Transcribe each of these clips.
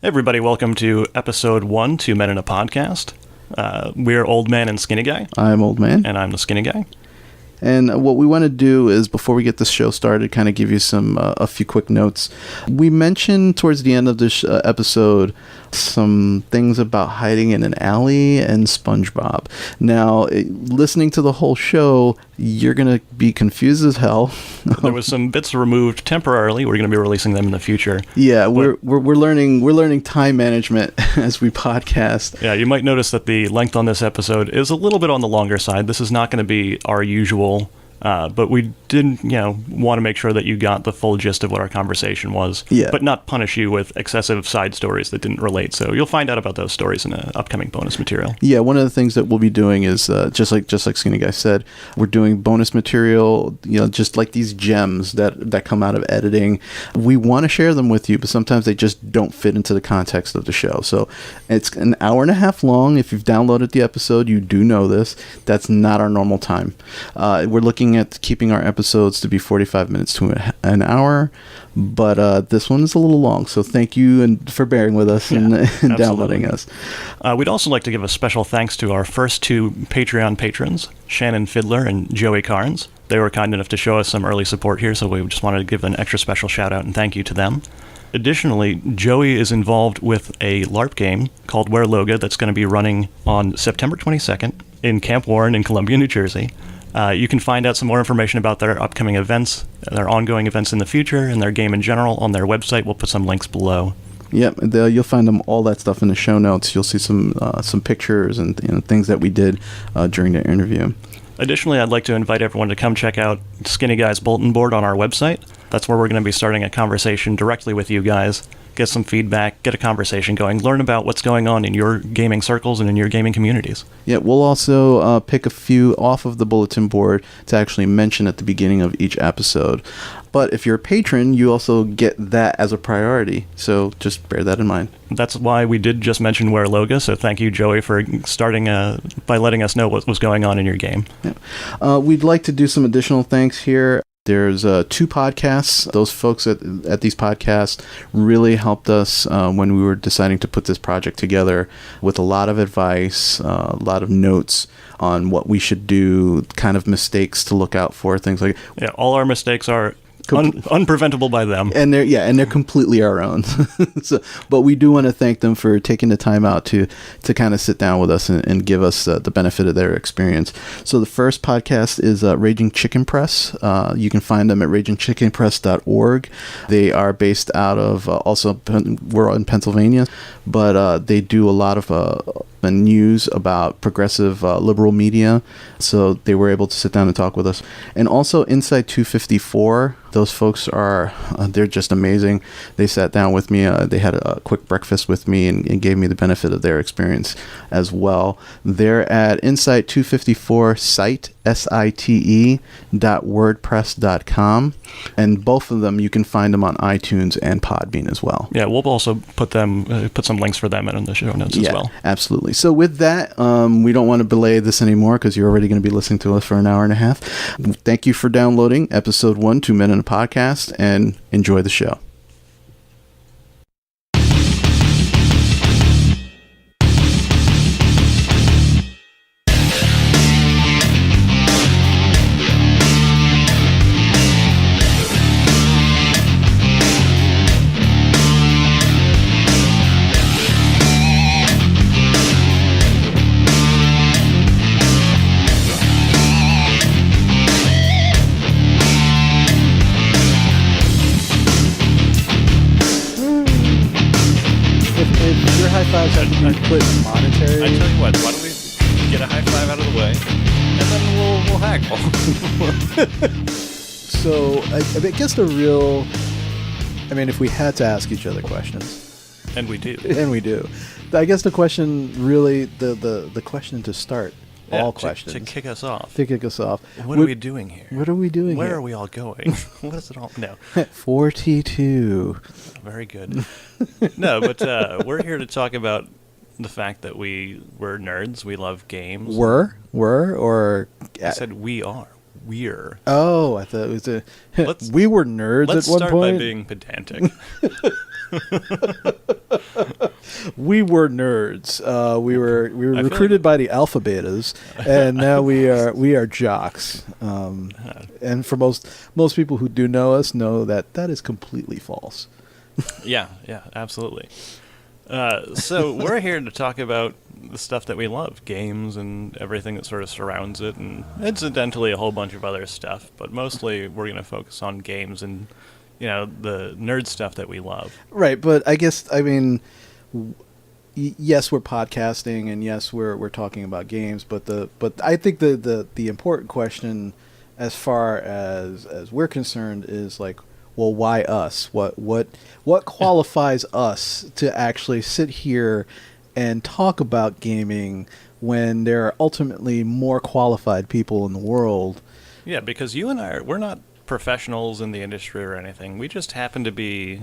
Everybody, welcome to episode 1, Two Men in a Podcast. We're Old Man and Skinny Guy. I'm Old Man. And I'm the Skinny Guy. And what we want to do is, before we get the show started, kind of give you a few quick notes. We mentioned towards the end of this episode some things about hiding in an alley and SpongeBob. Now, listening to the whole show, you're going to be confused as hell. There was some bits removed temporarily. We're going to be releasing them in the future. Yeah, we're learning time management as we podcast. Yeah, you might notice that the length on this episode is a little bit on the longer side. This is not going to be our usual, but we did, want to make sure that you got the full gist of what our conversation was, but not punish you with excessive side stories that didn't relate. So you'll find out about those stories in an upcoming bonus material. Yeah, one of the things that we'll be doing is just like Skinny Guy said, we're doing bonus material. Just like these gems that come out of editing. We want to share them with you, but sometimes they just don't fit into the context of the show. So it's an hour and a half long. If you've downloaded the episode, you do know this. That's not our normal time. We're looking at keeping our episodes to be 45 minutes to an hour, but this one is a little long, so thank you for bearing with us and downloading us. We'd also like to give a special thanks to our first two Patreon patrons, Shannon Fiddler and Joey Carnes. They were kind enough to show us some early support here, so we just wanted to give an extra special shout out and thank you to them. Additionally, Joey is involved with a LARP game called Waerloga that's going to be running on September 22nd in Camp Warren in Columbia, New Jersey. You can find out some more information about their upcoming events, their ongoing events in the future, and their game in general on their website. We'll put some links below. Yep, you'll find all that stuff in the show notes. You'll see some pictures and things that we did during the interview. Additionally, I'd like to invite everyone to come check out Skinny Guy's bulletin board on our website. That's where we're going to be starting a conversation directly with you guys. Get some feedback, get a conversation going, learn about what's going on in your gaming circles and in your gaming communities. Yeah, we'll also pick a few off of the bulletin board to actually mention at the beginning of each episode. But if you're a patron, you also get that as a priority, so just bear that in mind. That's why we did just mention Waerloga, so thank you, Joey, for starting by letting us know what was going on in your game. Yeah. We'd like to do some additional thanks here. There's 2 podcasts. Those folks at these podcasts really helped us when we were deciding to put this project together with a lot of advice, a lot of notes on what we should do, kind of mistakes to look out for, things like that. Yeah, all our mistakes are unpreventable by them, and they're completely our own. But we do want to thank them for taking the time out to kind of sit down with us and give us the benefit of their experience. So the first podcast is Raging Chicken Press. You can find them at ragingchickenpress.org. They are based out of we're in Pennsylvania, but they do a lot of news about progressive liberal media, so they were able to sit down and talk with us. And also Inside 254, those folks they're just amazing. They sat down with me, they had a quick breakfast with me and gave me the benefit of their experience as well. They're at Inside 254 site, site.wordpress.com, and both of them you can find them on iTunes and Podbean as well. Yeah, we'll also put some links for them in the show notes as well. Absolutely. So with that, we don't want to belay this anymore because you're already going to be listening to us for an hour and a half. Thank you for downloading episode 1, 2 Men in a Podcast, and enjoy the show. Put monetary. I tell you what, why don't we get a high five out of the way, and then we'll haggle. So I guess if we had to ask each other questions, and we do, I guess the question really, the question to start, questions to kick us off. What are we doing here? What are we doing Where here? are we all going? What is it all? No. 42. Very good. No, but we're here to talk about the fact that we're nerds. We love games. Or I said we are. we're. Oh, I thought it was Let's- we were nerds Let's at one start point. by being pedantic. We were nerds. We were I feel recruited like- by the alpha betas, and now we are jocks. And for most people who do know us know that is completely false. Yeah, absolutely. So we're here to talk about the stuff that we love, games and everything that sort of surrounds it, and incidentally a whole bunch of other stuff. But mostly we're going to focus on games and, the nerd stuff that we love. Right, but I guess yes, we're podcasting, and yes, we're talking about games. But I think the important question, as far as we're concerned, is like, well, why us? What qualifies us to actually sit here and talk about gaming when there are ultimately more qualified people in the world? Yeah, because you and we're not professionals in the industry or anything. We just happen to be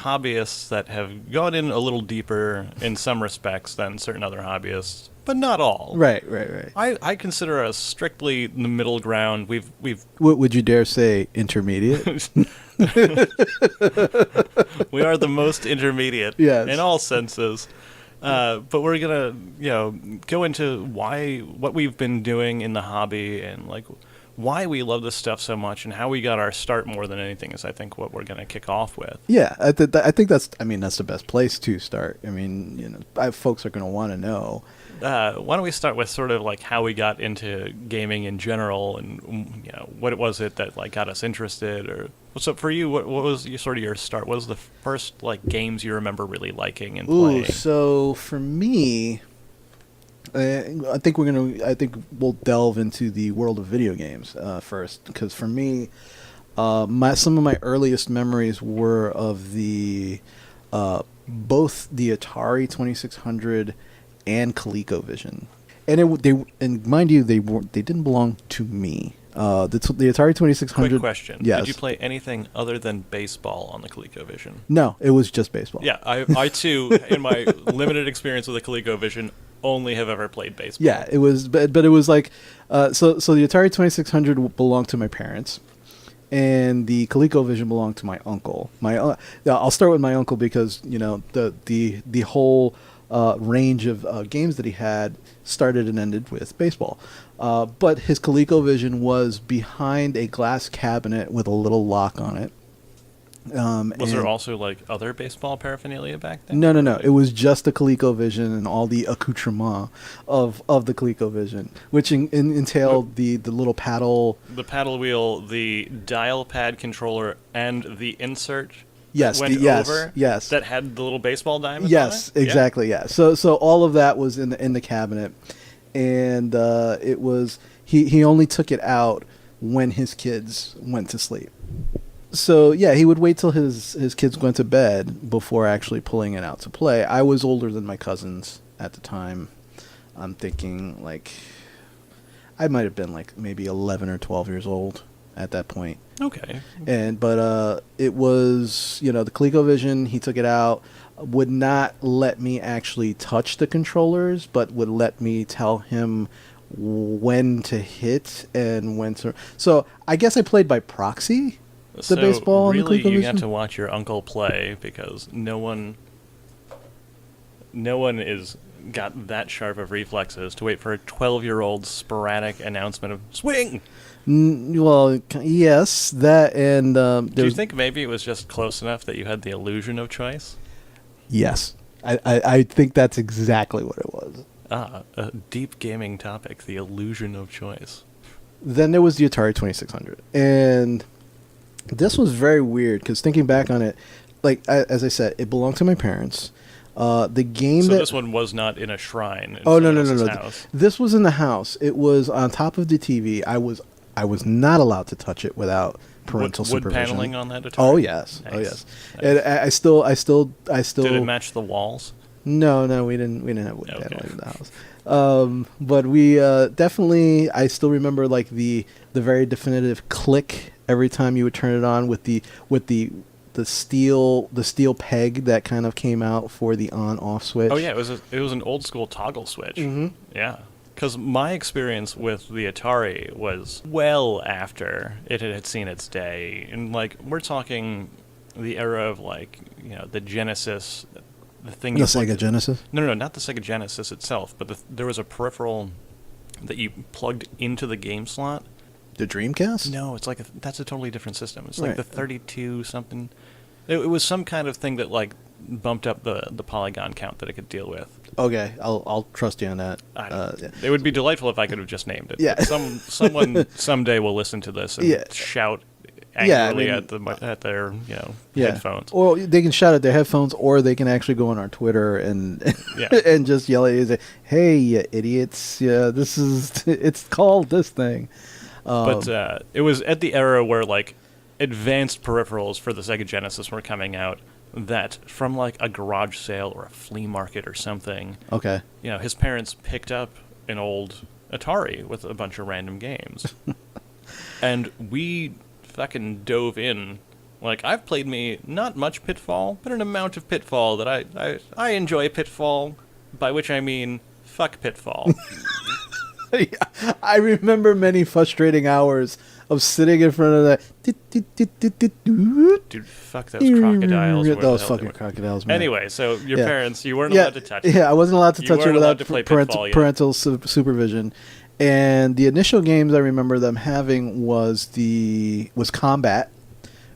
hobbyists that have gone in a little deeper in some respects than certain other hobbyists, but not all. Right. I consider us strictly the middle ground. We've What would you dare say? Intermediate? we are the most intermediate Yes. in all senses. But we're gonna, go into what we've been doing in the hobby and like why we love this stuff so much and how we got our start more than anything is, I think, what we're gonna kick off with. Yeah, I think that's the best place to start. I mean, folks are going to want to know. Why don't we start with sort of like how we got into gaming in general and what was it that like got us interested, or so for you, what was your start? What was the first like games you remember really liking and playing? Ooh, so for me, I think we'll delve into the world of video games first, because for me, some of my earliest memories were of the both the Atari 2600 and ColecoVision, and mind you, they didn't belong to me. The Atari 2600. Quick question: Yes. Did you play anything other than baseball on the ColecoVision? No, it was just baseball. Yeah, I too, in my limited experience with the ColecoVision, only have ever played baseball. Yeah, it was, but it was like, so the Atari 2600 belonged to my parents, and the ColecoVision belonged to my uncle. I'll start with my uncle because the whole range of games that he had started and ended with baseball. But his ColecoVision was behind a glass cabinet with a little lock on it. Was there also like other baseball paraphernalia back then? No. It was just the ColecoVision and all the accoutrement of the ColecoVision, which entailed the little paddle. The paddle wheel, the dial pad controller, and the insert. Yes, that went yes, over. yes. That had the little baseball diamonds. Yes, on it? exactly. Yeah. So all of that was in the cabinet, and it was he only took it out when his kids went to sleep. So yeah, he would wait till his kids went to bed before actually pulling it out to play. I was older than my cousins at the time. I'm thinking like I might have been like maybe 11 or 12 years old at that point. Okay. But it was, the ColecoVision, he took it out, would not let me actually touch the controllers, but would let me tell him when to hit and when to. So I guess I played by proxy. The baseball and the really, you ColecoVision? got to watch your uncle play because no one is got that sharp of reflexes to wait for a 12-year-old's sporadic announcement of swing. Well, yes, that and Do you think maybe it was just close enough that you had the illusion of choice? Yes, I think that's exactly what it was. A deep gaming topic, the illusion of choice. Then there was the Atari 2600, and this was very weird because thinking back on it, like as I said, it belonged to my parents. The game So that this one was not in a shrine. In no. someone else's house. This was in the house. It was on top of the TV. I was not allowed to touch it without parental wood supervision. paneling on that Atari? Oh yes, Nice. oh yes. Nice. And I still. Did it match the walls? No, we didn't have wood Okay. paneling in the house. But we definitely. I still remember like the very definitive click every time you would turn it on with the steel peg that kind of came out for the on-off switch. Oh yeah, it was an old school toggle switch. Mm-hmm. Yeah. Because my experience with the Atari was well after it had seen its day. And, like, we're talking the era of, like, you know, the Genesis, the thing... The Sega Genesis? No, not the Sega Genesis itself, but there was a peripheral that you plugged into the game slot. The Dreamcast? No, it's like that's a totally different system. It's like Right. the 32 something. It was some kind of thing that like bumped up the polygon count that it could deal with. Okay, I'll trust you on that. I don't Yeah. It would be delightful if I could have just named it. Yeah. But someone someday will listen to this and Yeah. shout Yeah, I angrily mean, at their Yeah. headphones. Or they can shout at their headphones, or they can actually go on our Twitter and Yeah. and just yell at you and say, "Hey, you idiots! Yeah, it's called this thing." But it was at the era where like advanced peripherals for the Sega Genesis were coming out that from like a garage sale or a flea market or something, Okay. you know, his parents picked up an old Atari with a bunch of random games. And we fucking dove in. Like, I've played me not much Pitfall, but an amount of Pitfall that I enjoy Pitfall, by which I mean fuck Pitfall. Yeah, I remember many frustrating hours of sitting in front of that. Dude, fuck those crocodiles. where the Those hell fucking they were. crocodiles, man. Anyway, so your Yeah. parents, you weren't Yeah, allowed to touch it. yeah, I wasn't allowed to You touch it weren't allowed without to play parental, Pitfall yet. parental supervision. And the initial games I remember them having was Combat,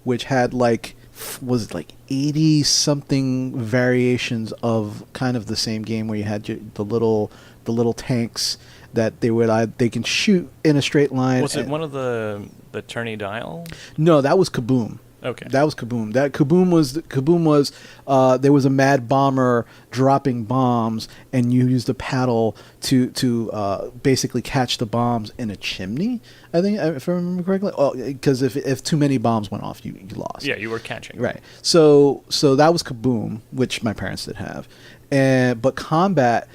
which had was it like 80 something variations of kind of the same game where you had the little tanks that they can shoot in a straight line. Was it one of the turny dial? No, that was Kaboom. Okay. That was Kaboom. Kaboom was there was a mad bomber dropping bombs, and you used a paddle to basically catch the bombs in a chimney. I think, if I remember correctly. Oh, because if too many bombs went off, you lost. Yeah, you were catching. Right. So that was Kaboom, which my parents did have, but Combat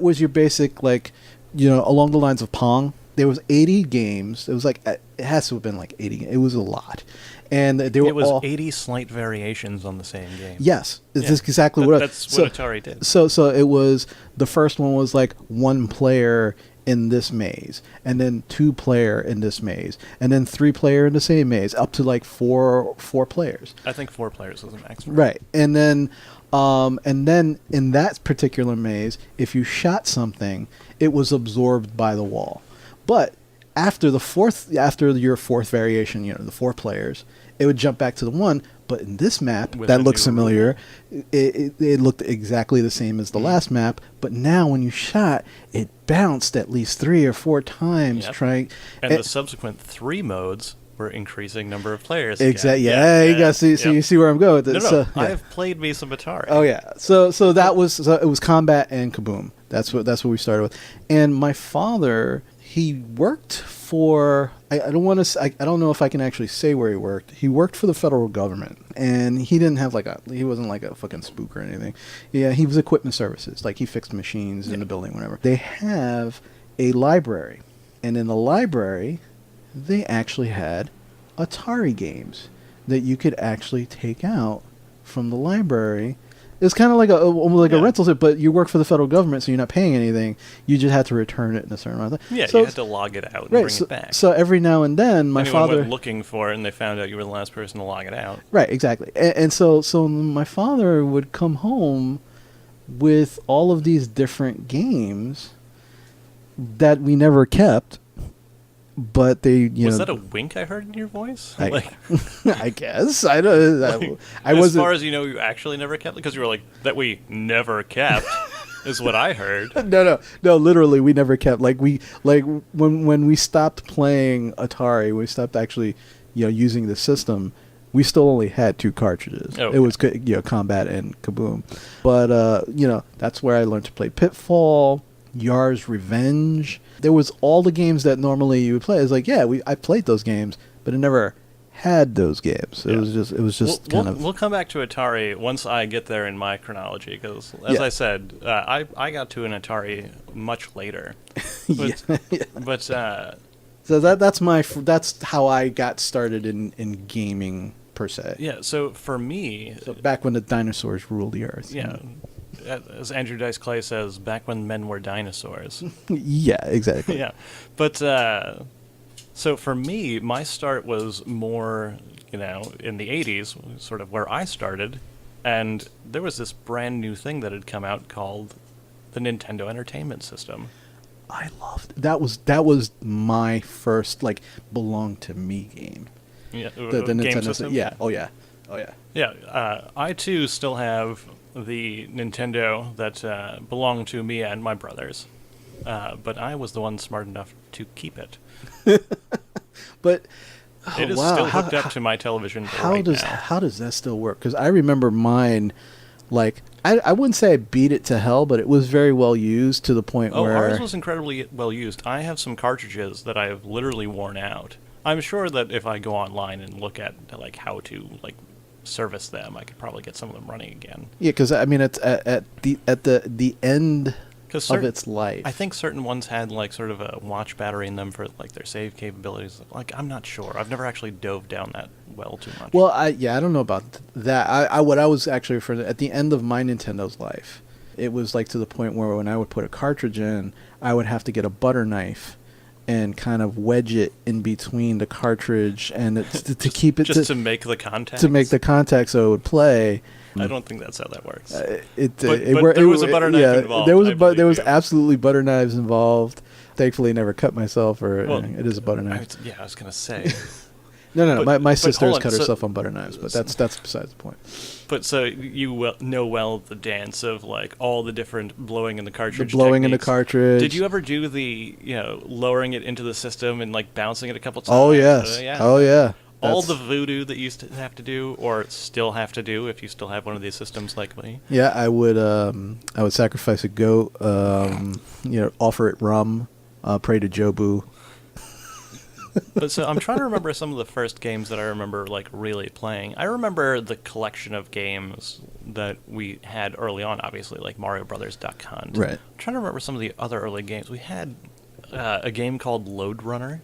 was your basic along the lines of Pong. There was 80 games. It was like it has to have been like 80. It was a lot, and they were It was all 80 slight variations on the same game. Yes, it's Yeah. exactly That's what Atari did. So it was the first one was like 1 player in this maze, and then 2 player in this maze, and then 3 player in the same maze, up to like four players. I think 4 players was the maximum. Right, and then in that particular maze, if you shot something, it was absorbed by the wall. But after your 4th variation, the 4 players, it would jump back to the 1. But in this map, With that a looks new familiar. It looked exactly the same as the last map. But now, when you shot, it bounced at least 3 or 4 times. Yep. And the subsequent 3 modes were increasing number of players. Exactly. again. Yeah, you guys see. Yep. So you see where I'm going with No, this. no, So, yeah. I've played me some Atari. Oh yeah. So it was Combat and Kaboom. That's what we started with. And my father, he worked for I don't know if I can actually say where he worked. He worked for the federal government, and he didn't have he wasn't like a fucking spook or anything. Yeah, he was equipment services. Like he fixed machines in the building, whatever. They have a library, and in the library, they actually had Atari games that you could actually take out from the library. It's kind of like a rental set, but you work for the federal government, so you're not paying anything. You just had to return it in a certain amount of time. Yeah, So- you had to log it out and right. bring So, it back. so every now and then, my Anyone father. went looking for it, and they found out you were the last person to log it out. Right, exactly. And so my father would come home with all of these different games that we never kept, but they, Was that a wink I heard in your voice? I guess I don't. I as wasn't. far as you know, you actually never kept, because you were like, that we never kept is what I heard. No. Literally, we never kept when we stopped playing Atari, we stopped actually, using the system. We still only had 2 cartridges. Oh, It was Combat and Kaboom, but that's where I learned to play Pitfall, Yar's Revenge. There was all the games that normally you would play. It's like, I played those games, but I never had those games. It was just kind of. We'll come back to Atari once I get there in my chronology, because as I said, I got to an Atari much later. But, but So that's how I got started in gaming per se. yeah. So for me, So back when the dinosaurs ruled the earth. yeah. as Andrew Dice Clay says, back when men were dinosaurs. Yeah, exactly. Yeah. But so for me, my start was more, in the 80s, sort of where I started. And there was this brand new thing that had come out called the Nintendo Entertainment System. I loved that was my first belong to me game. Yeah, The game Nintendo system? Yeah. Oh yeah. Oh yeah. Yeah, I too still have the Nintendo that belonged to me and my brothers. But I was the one smart enough to keep it. But It is wow, still hooked up to my television right now. How does that still work? Because I remember mine, I wouldn't say I beat it to hell, but it was very well used to the point Oh, where ours was incredibly well used. I have some cartridges that I have literally worn out. I'm sure that if I go online and look at how to service them, I could probably get some of them running again. yeah, because I mean it's at the end of its life. I think certain ones had sort of a watch battery in them for their save capabilities. I'm not sure. I've never actually dove down that well too much. Well, I don't know about that. What I was actually referring to, at the end of my Nintendo's life, it was to the point where when I would put a cartridge in, I would have to get a butter knife and kind of wedge it in between the cartridge and to keep it just to make the contact. To make the contact so it would play. I don't think that's how that works. But there was a butter knife involved. There was absolutely butter knives involved. Thankfully, I never cut myself, it is a butter knife. I was gonna say. No. My sister has hold on, cut herself on butter knives, but that's besides the point. But so you know the dance of all the different blowing in the cartridge. The blowing in the techniques. cartridge. Did you ever do the lowering it into the system and bouncing it a couple times? Oh yes. Yeah. Oh yeah. All the voodoo that you used to have to do, or still have to do, if you still have one of these systems like me. Yeah, I would sacrifice a goat, offer it rum, pray to Jobu. But so I'm trying to remember some of the first games that I remember really playing. I remember the collection of games that we had early on, obviously, like Mario Brothers Duck Hunt. Right. I'm trying to remember some of the other early games. We had a game called Lode Runner,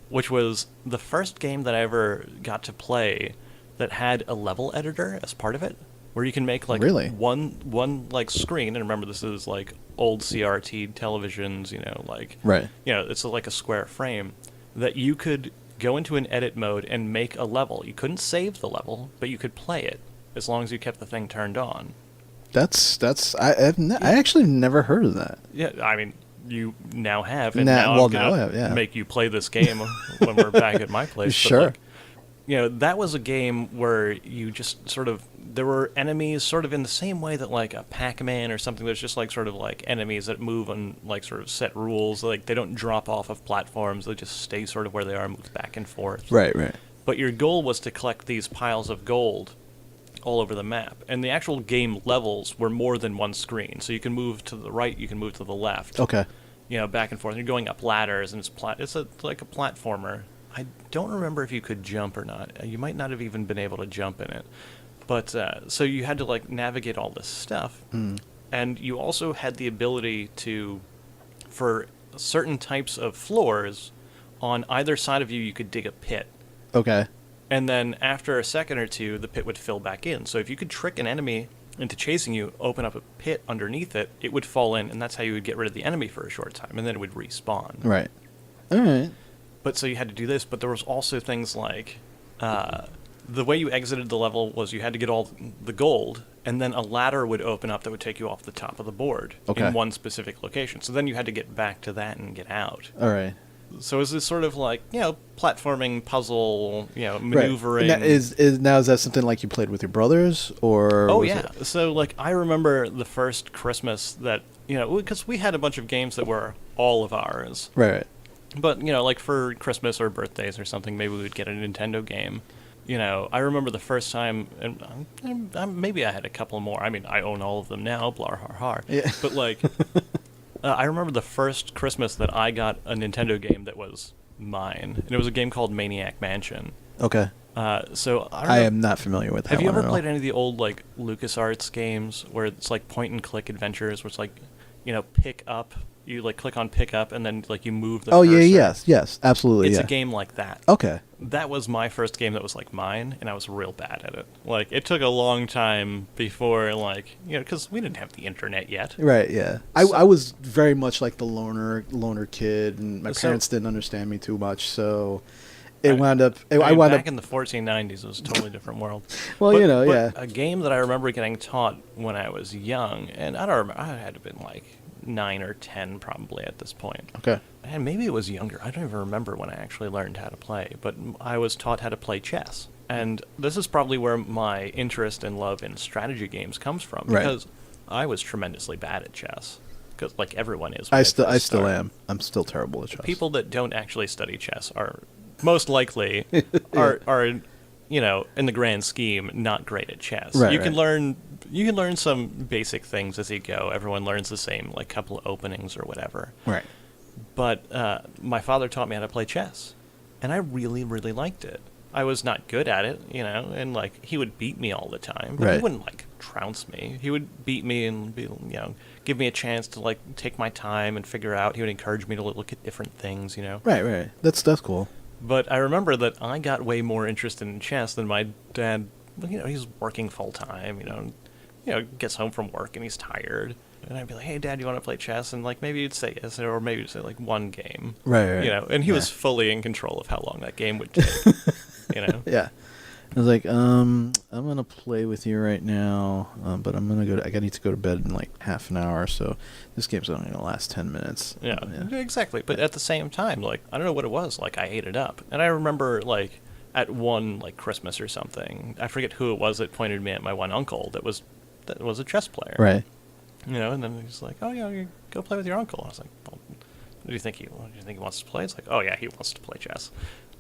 which was the first game that I ever got to play that had a level editor as part of it, where you can make Really? one screen. And remember, this is old CRT televisions, Right. it's a square frame that you could go into an edit mode and make a level. You couldn't save the level, but you could play it as long as you kept the thing turned on. I actually never heard of that. Yeah, I mean, you now have, and Now I'm I gonna have, yeah. make you play this game when we're back at my place. Sure. But that was a game where you just there were enemies sort of in the same way that a Pac-Man or something. There's just enemies that move on sort of set rules. They don't drop off of platforms. They just stay sort of where they are, move back and forth. Right. Right. But your goal was to collect these piles of gold all over the map. And the actual game levels were more than one screen. So you can move to the right, you can move to the left. Okay. Back and forth. And you're going up ladders, and it's like a platformer. I don't remember if you could jump or not. You might not have even been able to jump in it. But so you had to navigate all this stuff. And you also had the ability to, for certain types of floors, on either side of you, you could dig a pit. Okay. And then after a second or two, the pit would fill back in. So if you could trick an enemy into chasing you, open up a pit underneath it, it would fall in, and that's how you would get rid of the enemy for a short time, and then it would respawn. Right. All right. But so you had to do this, but there was also things the way you exited the level was you had to get all the gold, and then a ladder would open up that would take you off the top of the board in one specific location. So then you had to get back to that and get out. All right. So is this sort of platforming, puzzle, maneuvering? Right. Is that something you played with your brothers, or? Oh was yeah. it- So I remember the first Christmas that because we had a bunch of games that were all of ours. Right. But for Christmas or birthdays or something, maybe we would get a Nintendo game. I remember the first time, and maybe I had a couple more. I mean, I own all of them now, blah har har. Yeah. But I remember the first Christmas that I got a Nintendo game that was mine, and it was a game called Maniac Mansion. Okay. So I am not familiar with that. Have you one ever at played all. any of the old LucasArts games where it's point and click adventures, where it's pick up you like click on pick up and then like you move the Oh cursor. yeah, yes, absolutely. It's yeah. a game like that. Okay. That was my first game that was like mine, and I was real bad at it. Like it took a long time before like because we didn't have the internet yet. Right. Yeah. I was very much like the loner kid, and my So- parents didn't understand me too much, so it wound up. I mean, wound back up. in the 1490s, it was a totally different world. Well, But- yeah. but a game that I remember getting taught when I was young, and I don't remember, I had to have been like 9 or 10 probably at this point. Okay. And maybe it was younger. I don't even remember when I actually learned how to play, but I was taught how to play chess. And this is probably where my interest and love in strategy games comes from, Right. because I was tremendously bad at chess. Because like everyone is. I when they still first start. am. I'm still terrible at chess. People that don't actually study chess are most likely are in the grand scheme not great at chess. Right, you can right. learn some basic things as you go. Everyone learns the same like couple of openings or whatever. Right. But my father taught me how to play chess, and I really, really liked it. I was not good at it, and like he would beat me all the time, but he Right. wouldn't like trounce me. He would beat me and be, give me a chance to like take my time and figure out. He would encourage me to look at different things, Right. Right. That's cool. But I remember that I got way more interested in chess than my dad. He's working full time. Gets home from work and he's tired. And I'd be like, "Hey, Dad, you want to play chess?" And like maybe he'd say yes, or maybe he'd say like one game. Right. Right. And he Yeah. was fully in control of how long that game would take. Yeah. I was like, I'm gonna play with you right now, but I'm gonna go. I need to go to bed in like half an hour, so this game's only gonna last 10 minutes. Yeah, exactly. But at the same time, like I don't know what it was. Like I ate it up, and I remember like at one like Christmas or something, I forget who it was that pointed me at my one uncle that was a chess player. Right. And then he's like, "Oh yeah, you go play with your uncle." I was like, "Well, what do you think he wants to play?" It's like, "Oh yeah, he wants to play chess."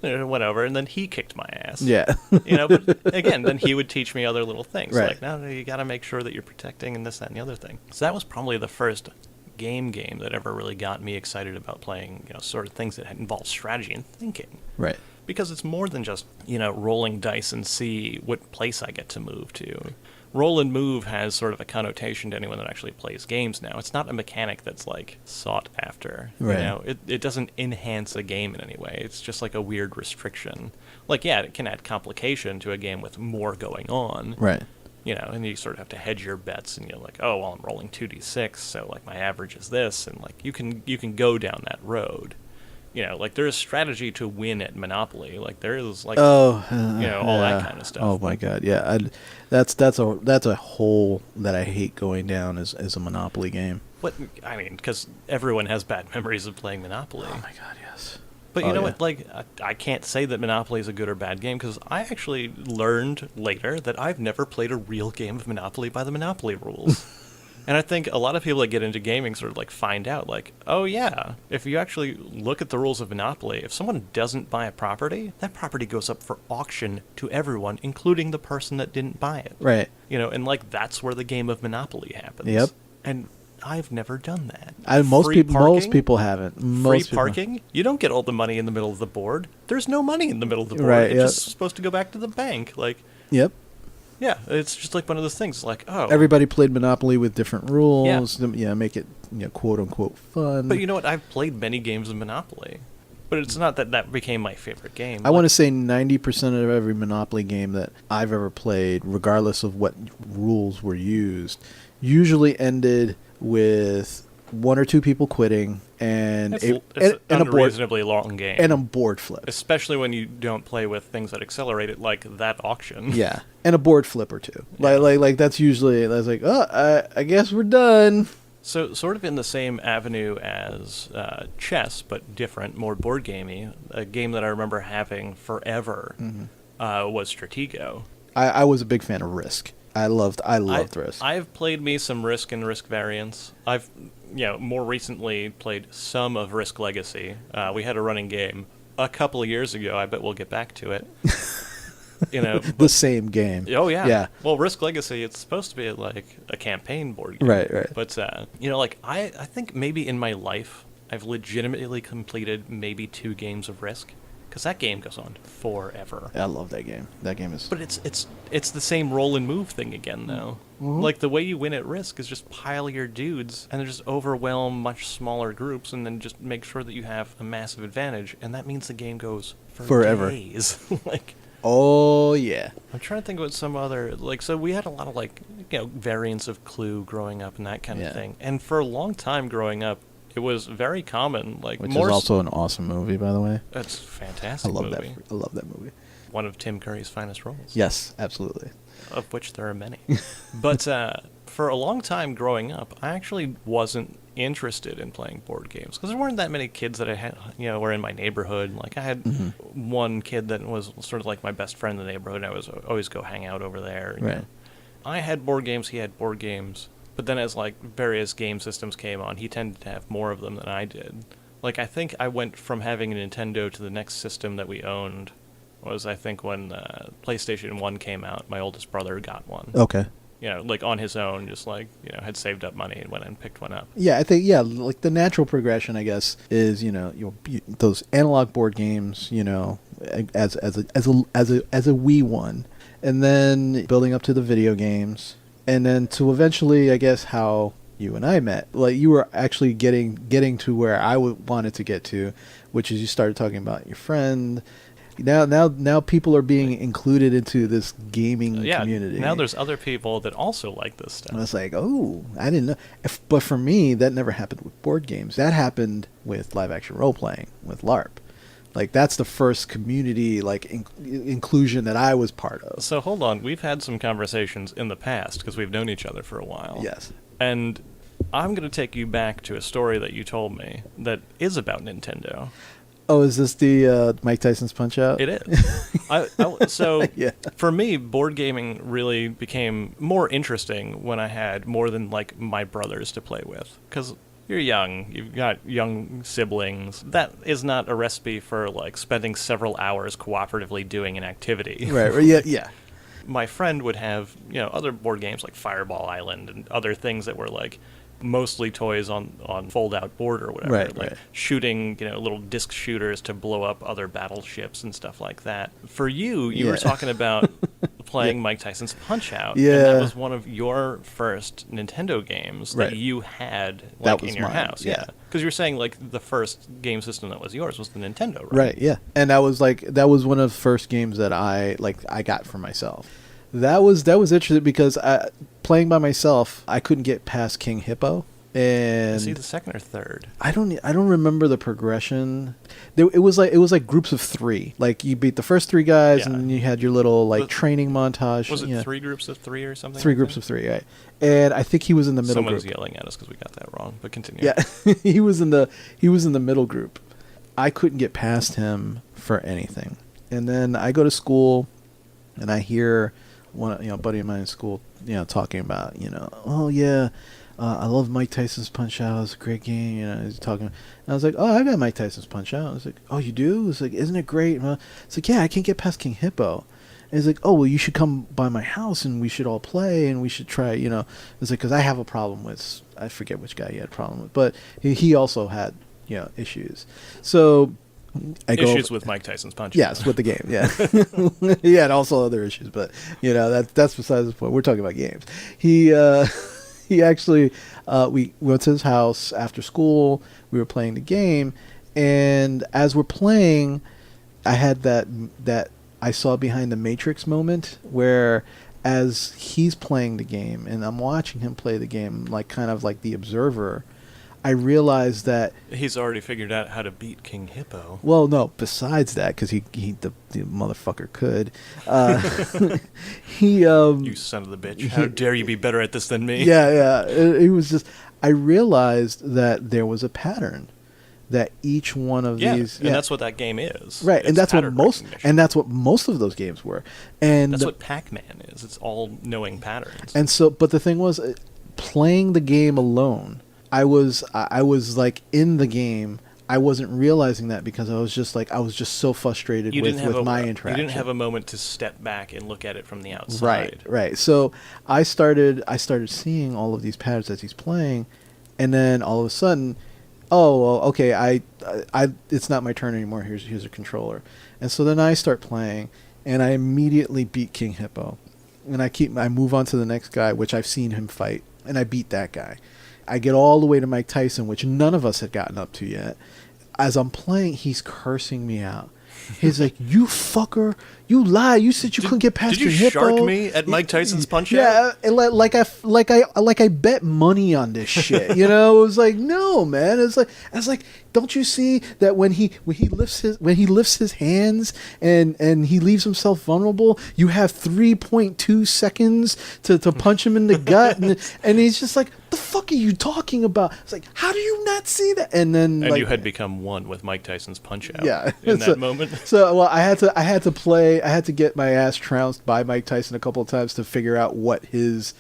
And it went over, and then he kicked my ass. Yeah. But again, then he would teach me other little things. Right. Like, no, you got to make sure that you're protecting and this, that, and the other thing. So that was probably the first game that ever really got me excited about playing, sort of things that involve strategy and thinking. Right. Because it's more than just, rolling dice and see what place I get to move to. Roll and move has sort of a connotation to anyone that actually plays games now. It's not a mechanic that's like sought after. Right. It doesn't enhance a game in any way. It's just like a weird restriction. Like, yeah, it can add complication to a game with more going on. Right. And you sort of have to hedge your bets, and you're like, oh, well, I'm rolling 2d6, so like my average is this, and like you can go down that road. Like there is strategy to win at Monopoly. Like there is like all that kind of stuff. Oh my God, yeah. That's a hole that I hate going down as a Monopoly game. What I mean, because everyone has bad memories of playing Monopoly. Oh my God, yes. But you Oh, know yeah. what? Like I can't say that Monopoly is a good or bad game because I actually learned later that I've never played a real game of Monopoly by the Monopoly rules. And I think a lot of people that get into gaming sort of like find out like, oh yeah, if you actually look at the rules of Monopoly, if someone doesn't buy a property, that property goes up for auction to everyone, including the person that didn't buy it. Right. And like that's where the game of Monopoly happens. Yep. And I've never done that. Most Free parking? people haven't. Free Most people. parking? You don't get all the money in the middle of the board. There's no money in the middle of the board. Right, It's yep. just supposed to go back to the bank. Like, Yep. yeah, it's just like one of those things. Like, oh, Everybody played Monopoly with different rules. Yeah, make it quote unquote fun. But you know what? I've played many games of Monopoly, but it's not that became my favorite game. I want to say 90% of every Monopoly game that I've ever played, regardless of what rules were used, usually ended with one or two people quitting and It's and an a board unreasonably long game, and a board flip. especially when you don't play with things that accelerate it, like that auction. Yeah, and a board flip or two. Like that's usually that's like, oh, I guess we're done. So, sort of in the same avenue as chess, but different, more board gamey. A game that I remember having forever was Stratego. I was a big fan of Risk. I loved Risk. I've played me some Risk and Risk variants. I've, more recently played some of Risk Legacy. We had a running game a couple of years ago. I bet we'll get back to it. The same game. Oh yeah. Yeah. Well, Risk Legacy, it's supposed to be like a campaign board game. Right. But like I think maybe in my life I've legitimately completed maybe 2 games of Risk. because that game goes on forever. I love that game. That game is. But it's the same roll and move thing again, though. Mhm. Like, the way you win at Risk is just pile your dudes and then just overwhelm much smaller groups and then just make sure that you have a massive advantage, and that means the game goes for Forever. days. Like, Oh yeah. I'm trying to think about some other, like, so we had a lot of, like, variants of Clue growing up and that kind Yeah. of thing. And for a long time growing up, it was very common. Like, Which more is also an awesome movie, by the way. That's a fantastic I love movie. that. I love that movie. One of Tim Curry's finest roles. Yes, absolutely. Of which there are many. But for a long time growing up, I actually wasn't interested in playing board games because there weren't that many kids that I had, were in my neighborhood. Like, I had one kid that was sort of like my best friend in the neighborhood, and I was always go hang out over there. Right. I had board games, he had board games, but then as, like, various game systems came on, he tended to have more of them than I did. Like, I think I went from having a Nintendo to the next system that we owned was, I think, when PlayStation 1 came out, my oldest brother got one. Okay. Like, on his own, just, like, had saved up money and went and picked one up. Yeah, I think like the natural progression, I guess, is those analog board games, as a Wii one, and then building up to the video games, and then to eventually, I guess, how you and I met. Like, you were actually getting to where I wanted to get to, which is you started talking about your friend. Now people are being included into this gaming community. Now there's other people that also like this stuff. And it's like, oh, I didn't know. But for me, that never happened with board games. That happened with live action role playing, with LARP. Like, that's the first community inclusion that I was part of. So hold on, we've had some conversations in the past because we've known each other for a while. Yes. And I'm going to take you back to a story that you told me that is about Nintendo. Oh, is this the Mike Tyson's Punch-Out? It is. So Yeah. for me, board gaming really became more interesting when I had more than, like, my brothers to play with. Because you're young, you've got young siblings. That is not a recipe for, like, spending several hours cooperatively doing an activity. Right. Yeah. My friend would have, other board games like Fireball Island and other things that were, like, mostly toys on fold-out board or whatever. Right. Shooting, little disc shooters to blow up other battleships and stuff like that. For you were talking about playing Mike Tyson's Punch-Out. Yeah. And that was one of your first Nintendo games that you had, like, That was in your mine, house. yeah. Because you were saying, like, the first game system that was yours was the Nintendo, right? Right, yeah. And that was one of the first games that I got for myself. That was interesting because playing by myself, I couldn't get past King Hippo. And Is he the second or third? I don't remember the progression. It was like groups of 3. Like, you beat the first 3 guys, and then you had your little training montage. Was it 3 groups of 3 or something? 3 groups of 3, right? And I think he was in the middle Someone group. was yelling at us because we got that wrong. But continue. Yeah, he was in the middle group. I couldn't get past him for anything. And then I go to school, and I hear one buddy of mine in school talking about oh yeah. I love Mike Tyson's Punch-Out. It's a great game. He's talking. And I was like, oh, I got Mike Tyson's Punch-Out. I was like, oh, you do? It's like, isn't it great? It's like, yeah, I can't get past King Hippo. And he's like, oh, well, you should come by my house and we should all play and we should try, It's like, because I have a problem with, I forget which guy he had a problem with, but he also had, issues. So I go issues with Mike Tyson's Punch-Out. Yes, with the game, yeah. He had also other issues, but that's besides the point. We're talking about games. He actually, we went to his house after school. We were playing the game, and as we're playing, I had that I saw behind the Matrix moment where, as he's playing the game and I'm watching him play the game, like kind of like the observer, I realized that he's already figured out how to beat King Hippo. Well, no. Besides that, because the motherfucker could, he You son of the bitch! How dare you be better at this than me? Yeah. It was just, I realized that there was a pattern, that each one of these, and that's what that game is, right? It's and that's pattern what most of those games were, and that's what Pac-Man is. It's all knowing patterns. And so, but the thing was, playing the game alone, I was like in the game. I wasn't realizing that because I was just so frustrated with my interaction. You didn't have a moment to step back and look at it from the outside. Right. So I started seeing all of these patterns as he's playing, and then all of a sudden, oh, well, okay, it's not my turn anymore. Here's a controller. And so then I start playing, and I immediately beat King Hippo. And I move on to the next guy, which I've seen him fight, and I beat that guy. I get all the way to Mike Tyson, which none of us had gotten up to yet. As I'm playing, he's cursing me out. He's like, "You fucker! You lie! You said you couldn't get past Did you King Hippo." shark me at Mike Tyson's Punch Out? Yeah, and like I bet money on this shit. You know, it was like, no, man. I was like, don't you see that when he lifts his hands and he leaves himself vulnerable, you have 3.2 seconds to punch him in the gut, and he's just like, the fuck are you talking about? It's like, how do you not see that? And then And you had become one with Mike Tyson's Punch Out. Yeah, in that moment. So, well, I had to get my ass trounced by Mike Tyson a couple of times to figure out what his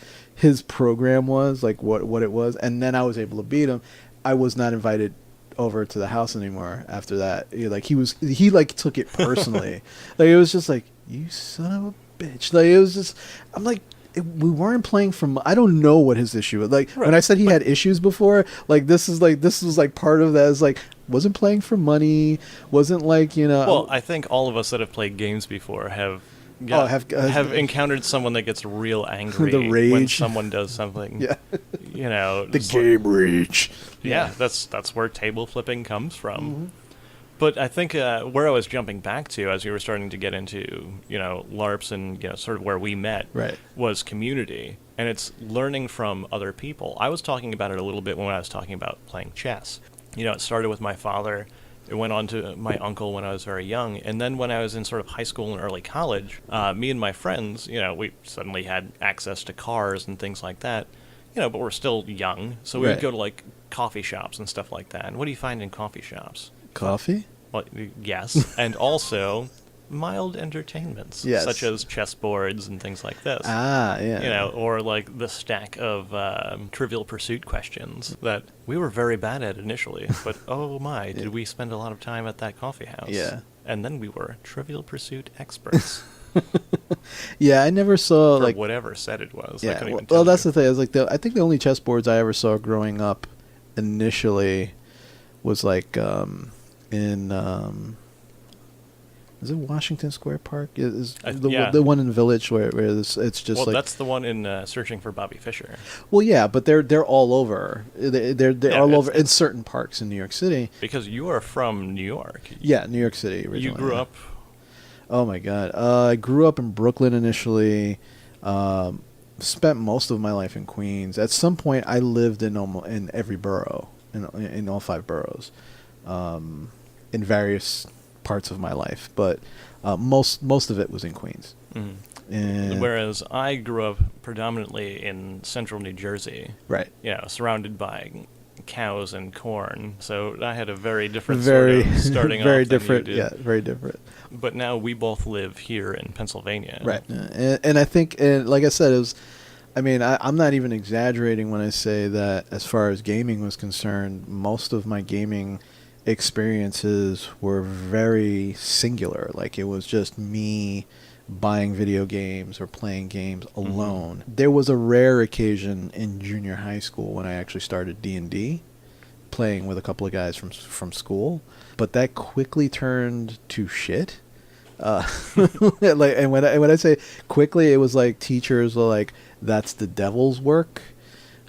program was, like what it was, and then I was able to beat him. I was not invited over to the house anymore after that. He took it personally. Like, it was just like, you son of a bitch. Like, it was just, I'm like, we weren't playing from. I don't know what his issue was. Like, when I said he had issues before, this was part of that. Is like, wasn't playing for money, wasn't like, you know. Well, I think all of us that have played games before have encountered someone that gets real angry The rage. when someone does something. Yeah. You know, the game rage. Yeah, that's where table flipping comes from. Mm-hmm. But I think where I was jumping back to as we were starting to get into, you know, LARPs and, you know, sort of where we met, Right. was community. And it's learning from other people. I was talking about it a little bit when I was talking about playing chess. You know, it started with my father. It went on to my uncle when I was very young. And then when I was in sort of high school and early college, me and my friends, you know, we suddenly had access to cars and things like that. You know, but we're still young. So we would Right. go to, like, coffee shops and stuff like that. And what do you find in coffee shops? Coffee? Well, yes, and also mild entertainments, Yes. such as chessboards and things like this. Ah, yeah. You know, or like the stack of Trivial Pursuit questions that we were very bad at initially, but oh my, did we spend a lot of time at that coffee house? Yeah. And then we were Trivial Pursuit experts Yeah, I never saw for like. whatever set it was. I Yeah, couldn't even well, tell that's you. the thing. I was like, I think the only chessboards I ever saw growing up, initially, was like in is it Washington Square Park? Is yeah. the one in the Village where it's just Well, like, that's the one in Searching for Bobby Fischer. well, yeah, but they're all over. They're Yeah, all it's- over in certain parks in New York City. Because you are from New York. Yeah, New York City originally. You grew yeah. up. Oh my God! I grew up in Brooklyn initially. Spent most of my life in Queens. At some point, I lived in every borough, in all 5 boroughs, in various parts of my life. But most of it was in Queens. Mhm. And Whereas I grew up predominantly in central New Jersey, right, you know, surrounded by cows and corn. So I had a very different very sort of starting very off than different. you did. Yeah, very different. But now we both live here in Pennsylvania. Right. And I think, and like I said, it was, I mean, I'm not even exaggerating when I say that as far as gaming was concerned, most of my gaming experiences were very singular. Like, it was just me buying video games or playing games alone. There was a rare occasion in junior high school when I actually started D&D, playing with a couple of guys from school, but that quickly turned to shit. Like, and when I say quickly, it was like teachers were like, "That's the devil's work.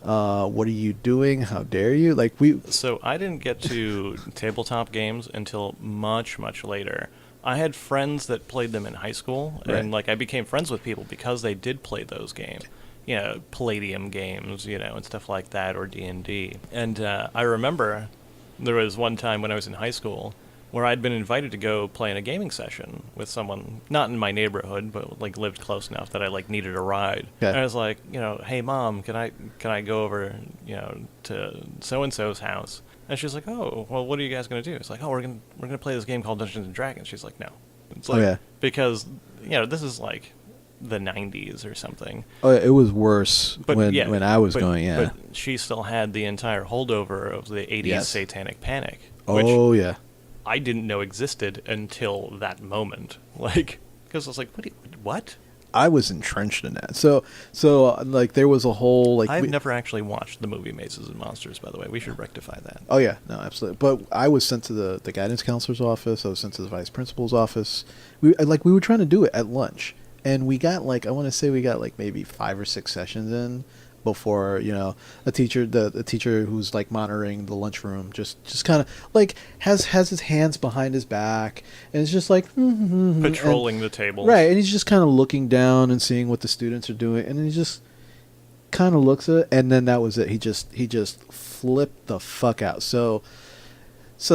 What are you doing? How dare you?" Like, So I didn't get to tabletop games until much, much later. I had friends that played them in high school, Right. and like I became friends with people because they did play those games. You know, Palladium games, you know, and stuff like that, or D&D. And I remember there was one time when I was in high school where I'd been invited to go play in a gaming session with someone, not in my neighborhood, but like lived close enough that I like needed a ride. Okay. And I was like, you know, "Hey Mom, can I go over, you know, to so and so's house?" And she's like, "Oh, well, what are you guys gonna do?" It's like, "Oh, we're gonna play this game called Dungeons and Dragons." She's like, "No." It's like, yeah. because you know this is like the 90s or something. Oh, it was worse But when yeah, when I was but- going. Yeah. But she still had the entire holdover of the 80s Yes. Satanic Panic, which Oh yeah. I didn't know existed until that moment. Like, because I was like, what? I was entrenched in that. So like there was a whole like I've never actually watched the movie Mazes and Monsters, by the way. We should rectify that. Oh yeah, no, absolutely. But I was sent to the guidance counselor's office. I was sent to the vice principal's office. We were trying to do it at lunch, and we got like I want to say we got like maybe 5 or 6 sessions in before a teacher the teacher who's like monitoring the lunchroom just kind of like has his hands behind his back and it's just like Patrolling the table. right, and he's just kind of looking down and seeing what the students are doing, and he just kind of looks at it, and then that was it. He just flipped the fuck out. So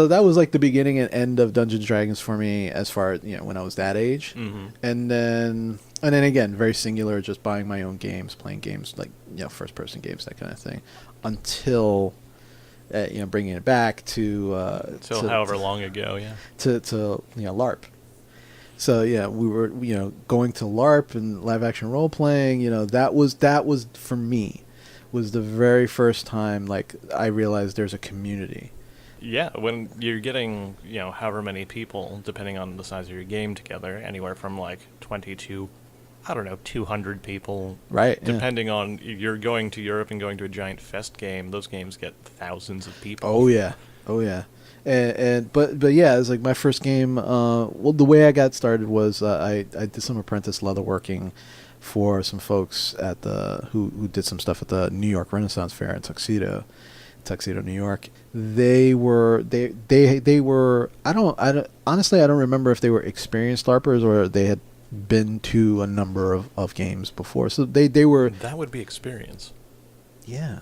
that was like the beginning and end of Dungeons and Dragons for me as far as when I was that age. Mm-hmm. And then again, very singular, just buying my own games, playing games like first person games, that kind of thing, until bringing it back to however long ago, yeah, to LARP. So yeah, we were going to LARP and live action role playing. That was for me was the very first time like I realized there's a community. Yeah, when you're getting, however many people, depending on the size of your game together, anywhere from like 20 to, 200 people. Right. Depending on, you're going to Europe and going to a giant fest game, those games get thousands of people. Oh yeah. But yeah, it's like my first game. Well, the way I got started was I did some apprentice leatherworking for some folks at who did some stuff at the New York Renaissance Fair in Tuxedo, New York. They were I don't honestly I don't remember if they were experienced LARPers or they had been to a number of games before. So they were. That would be experience. Yeah,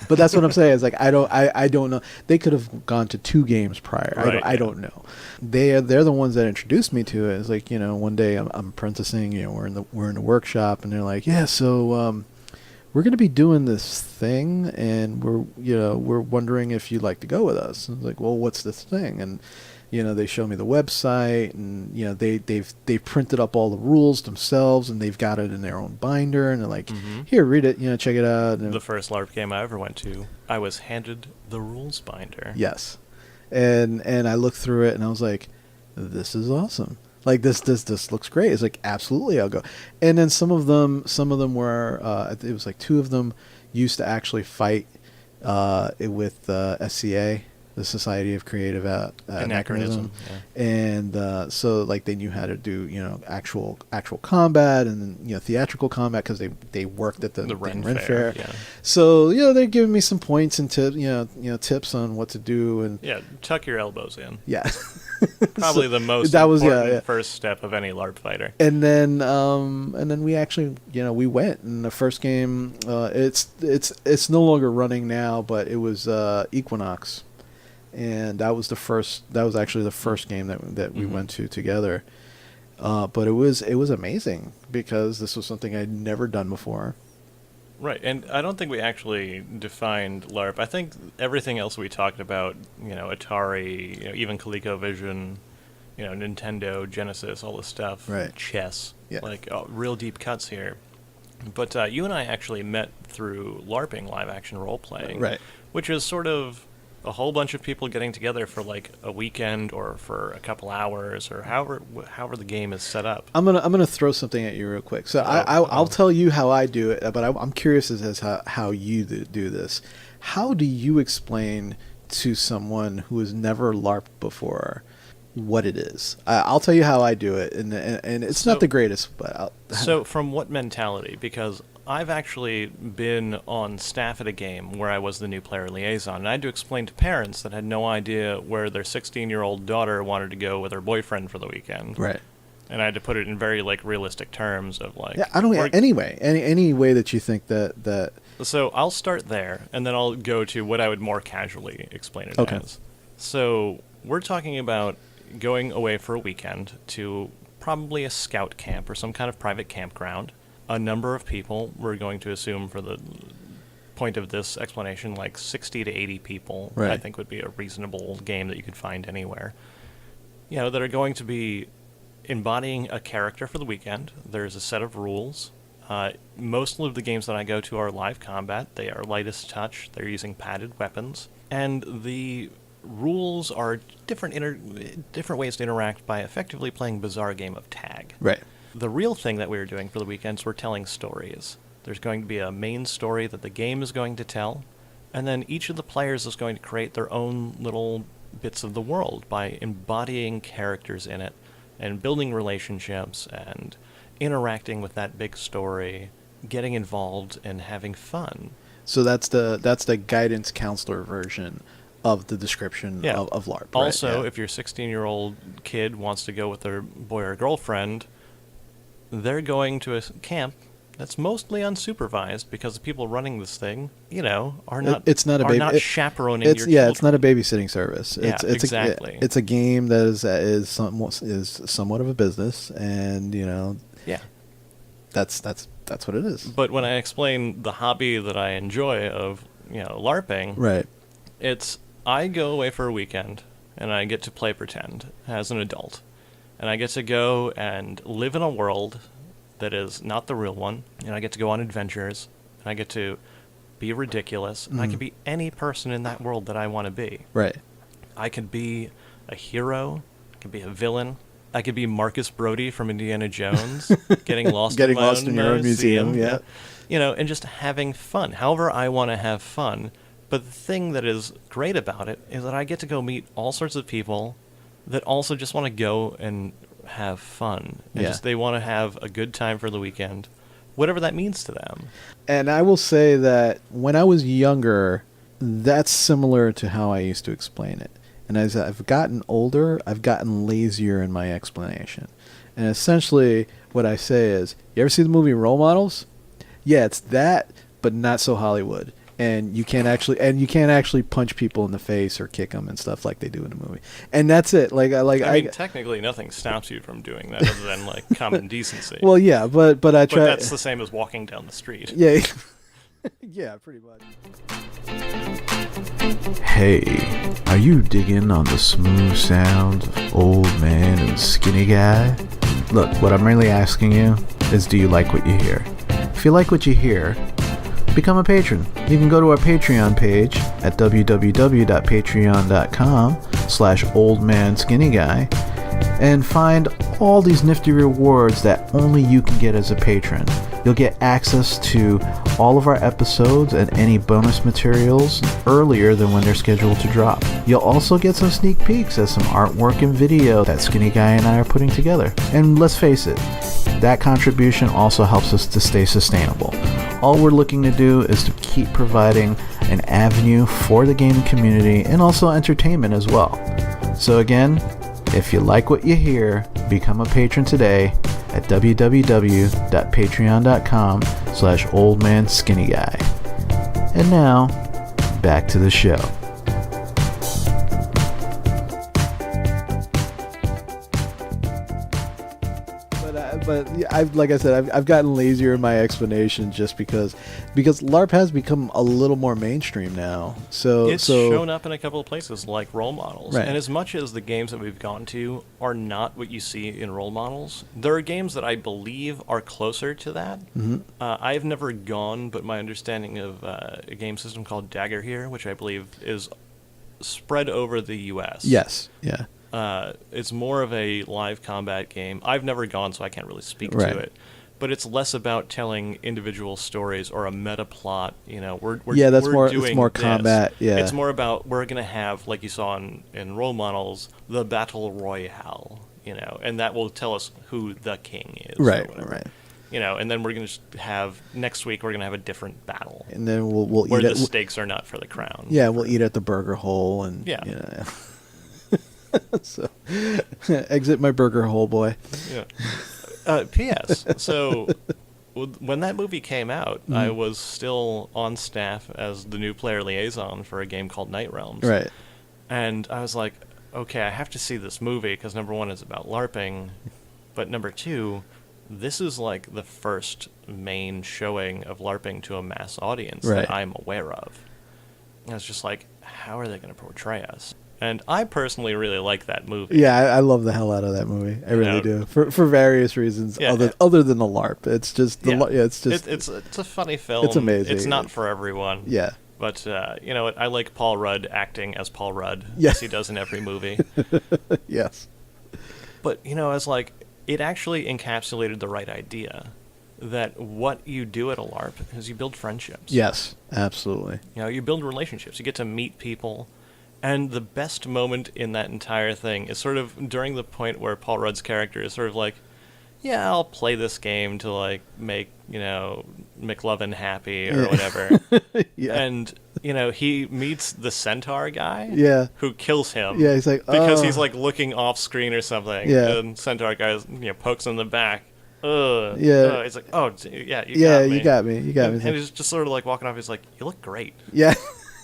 but that's what I'm saying. It's like I don't know. They could have gone to 2 games prior. Right, I don't know. They're the ones that introduced me to it. It's like one day I'm apprenticing. We're in the workshop, and they're like, yeah, so we're going to be doing this thing, and we're wondering if you'd like to go with us. And I was like, well, what's this thing? And they show me the website, and they've printed up all the rules themselves, and they've got it in their own binder, and they're like, here, read it, check it out. And the first LARP game I ever went to, I was handed the rules binder. Yes, and I looked through it, and I was like, this is awesome. Like this looks great. It's like absolutely, I'll go. And then some of them were it was like 2 of them used to actually fight with SCA, the Society of Creative Anachronism. Yeah. And so like they knew how to do actual combat and theatrical combat because they worked at the Ren Fair. Yeah. So they're giving me some points and tips on what to do, and Yeah, tuck your elbows in. yeah. Probably the most important first step of any LARP fighter. And then we actually we went, and the first game it's no longer running now, but it was Equinox, and that was actually the first game that we went to together. But it was amazing because this was something I'd never done before. Right, and I don't think we actually defined LARP. I think everything else we talked about, Atari, even Colecovision, Nintendo, Genesis, all this stuff, right. chess, Yeah. real deep cuts here. But you and I actually met through LARPing, live action role playing, Right. which is sort of a whole bunch of people getting together for like a weekend or for a couple hours or however the game is set up. I'm gonna throw something at you real quick. So I'll tell you how I do it, but I'm curious as how you do this. How do you explain to someone who has never LARPed before what it is? I'll tell you how I do it, and it's not the greatest, but So from what mentality? Because I've actually been on staff at a game where I was the new player liaison, and I had to explain to parents that had no idea where their 16-year-old daughter wanted to go with her boyfriend for the weekend. Right. And I had to put it in very realistic terms of any way that you think that. So I'll start there, and then I'll go to what I would more casually explain it as. So we're talking about going away for a weekend to probably a scout camp or some kind of private campground. A number of people, we're going to assume for the point of this explanation, 60 to 80 people, right. I think would be a reasonable game that you could find anywhere. That are going to be embodying a character for the weekend. There's a set of rules. Most of the games that I go to are live combat. They are lightest touch. They're using padded weapons. And the rules are different ways to interact by effectively playing bizarre game of tag. Right. The real thing that we were doing for the weekends, we're telling stories. There's going to be a main story that the game is going to tell, and then each of the players is going to create their own little bits of the world by embodying characters in it and building relationships and interacting with that big story, getting involved and having fun. So that's the guidance counselor version of the description of LARP. Right? Also, if your 16-year-old kid wants to go with their boy or girlfriend, they're going to a camp that's mostly unsupervised because the people running this thing, are not chaperoning your children. It's not a babysitting service. It's exactly. It's a game that is somewhat of a business, and that's what it is. But when I explain the hobby that I enjoy of LARPing, right, I go away for a weekend and I get to play pretend as an adult, and I get to go and live in a world that is not the real one, and I get to go on adventures, and I get to be ridiculous, and I can be any person in that world that I want to be. Right. I could be a hero, I could be a villain, I could be Marcus Brody from Indiana Jones, getting lost in your own museum, yeah. And just having fun, however I want to have fun. But the thing that is great about it is that I get to go meet all sorts of people that also just want to go and have fun. And they want to have a good time for the weekend, whatever that means to them. And I will say that when I was younger, that's similar to how I used to explain it. And as I've gotten older, I've gotten lazier in my explanation. And essentially what I say is, you ever see the movie Role Models? Yeah, it's that, but not so Hollywood. And you can't actually punch people in the face or kick them and stuff like they do in the movie. And that's it. I mean, technically nothing stops you from doing that other than common decency. Well, yeah, but I try. But that's the same as walking down the street. Yeah. Yeah, pretty much. Hey, are you digging on the smooth sounds of Old Man and Skinny Guy? Look, what I'm really asking you is, do you like what you hear? If you like what you hear, become a patron. You can go to our Patreon page at www.patreon.com/oldmanskinnyguy and find all these nifty rewards that only you can get as a patron. You'll get access to all of our episodes and any bonus materials earlier than when they're scheduled to drop. You'll also get some sneak peeks at some artwork and video that Skinny Guy and I are putting together. And let's face it, that contribution also helps us to stay sustainable. All we're looking to do is to keep providing an avenue for the gaming community and also entertainment as well. So again, if you like what you hear, become a patron today at www.patreon.com/oldmanskinnyguy. And now, back to the show. But like I said, I've gotten lazier in my explanation just because LARP has become a little more mainstream now. It's shown up in a couple of places like Role Models. Right. And as much as the games that we've gone to are not what you see in Role Models, there are games that I believe are closer to that. Mm-hmm. I've never gone, but my understanding of a game system called Dagger Here, which I believe is spread over the U.S. Yes. Yeah. It's more of a live combat game. I've never gone, so I can't really speak Right. to it. But it's less about telling individual stories or a meta plot. That's we're more. doing It's more this. combat. Yeah. It's more about we're gonna have, like you saw in Role Models, the battle royale. And that will tell us who the king is. Right. Or whatever. Right. And then we're gonna just have next week we're gonna have a different battle. And then we'll where eat the it. stakes are not for the crown. Yeah, we'll eat at the burger hole and Yeah. So, exit my burger hole, boy. Yeah. P.S. So, when that movie came out, I was still on staff as the new player liaison for a game called Night Realms. Right. And I was like, okay, I have to see this movie because number one, it's about LARPing, but number two, this is like the first main showing of LARPing to a mass audience Right. that I'm aware of. And I was just like, how are they going to portray us? And I personally really like that movie. Yeah, I love the hell out of that movie. I really do. For various reasons, other than the LARP. It's just it's a funny film. It's amazing. It's not for everyone. Yeah. But you know what? I like Paul Rudd acting as Paul Rudd, Yeah. as he does in every movie. Yes. But I was like, it actually encapsulated the right idea that what you do at a LARP is you build friendships. Yes, absolutely. You know, you build relationships. You get to meet people. And the best moment in that entire thing is sort of during the point where Paul Rudd's character is sort of like, yeah, I'll play this game to, like, make, you know, McLovin happy or whatever. Yeah. And, you know, he meets the centaur guy Yeah. who kills him. Yeah, he's like, because "Oh." he's, like, looking off screen or something. Yeah. And centaur guy, pokes him in the back. Ugh. Yeah. Ugh. He's like, oh, yeah, you Yeah, got me. you got me. You got And me. he's just sort of, like, walking off. He's like, you look great. Yeah.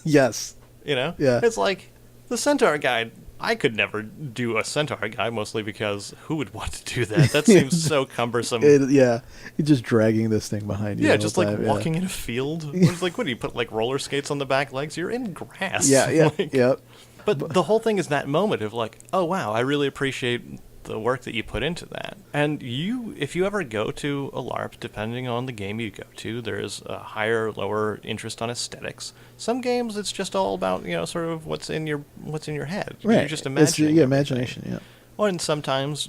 Yes. You know? Yeah. It's like, the centaur guy, I could never do a centaur guy, mostly because who would want to do that? That seems so cumbersome. Yeah. You're just dragging this thing behind you. Yeah, the just whole like time, yeah. walking in a field. It's like, what do you put, like, roller skates on the back legs? You're in grass. Yeah, yeah, Like, yep. But the whole thing is that moment of like, oh wow, I really appreciate the work that you put into that. And if you ever go to a LARP, depending on the game you go to, there's a higher or lower interest on aesthetics. Some games it's just all about, sort of what's in your head. Right. You're just imagining. Yeah, everything. imagination, yeah. Well, and sometimes,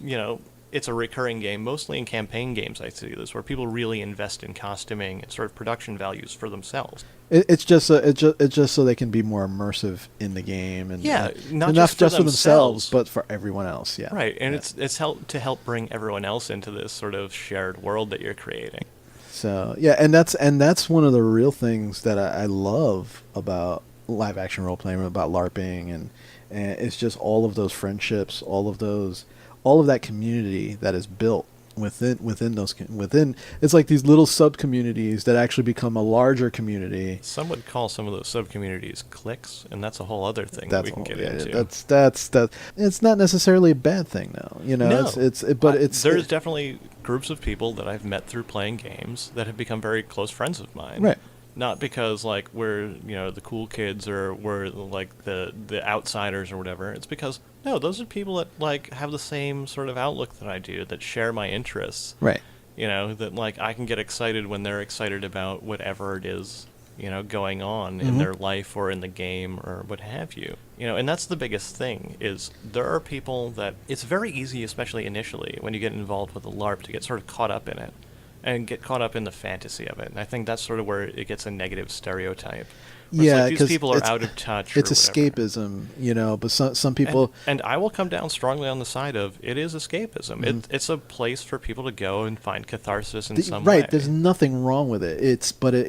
it's a recurring game, mostly in campaign games I see this, where people really invest in costuming and sort of production values for themselves. It's just so they can be more immersive in the game, and not enough just for themselves, but for everyone else. Yeah, right, and yeah. it's help bring everyone else into this sort of shared world that you're creating. So yeah, and that's one of the real things that I love about live action role playing, about LARPing, and it's just all of those friendships, all of that community that is built within it's like these little sub communities that actually become a larger community. Some would call some of those sub communities cliques, and that's a whole other thing that we can get into. That's it's not necessarily a bad thing though. No. There's definitely groups of people that I've met through playing games that have become very close friends of mine. Right. Not because like we're the cool kids or we're like the outsiders or whatever. It's because no, those are people that like have the same sort of outlook that I do, that share my interests. Right. That like I can get excited when they're excited about whatever it is going on in their life or in the game or what have you. And that's the biggest thing is there are people that it's very easy, especially initially when you get involved with a LARP, to get sort of caught up in it. And get caught up in the fantasy of it. And I think that's sort of where it gets a negative stereotype. Yeah, these people are out of touch. It's or whatever. escapism, but some people... And I will come down strongly on the side of it is escapism. Mm-hmm. It's a place for people to go and find catharsis in some way. Right, there's nothing wrong with it.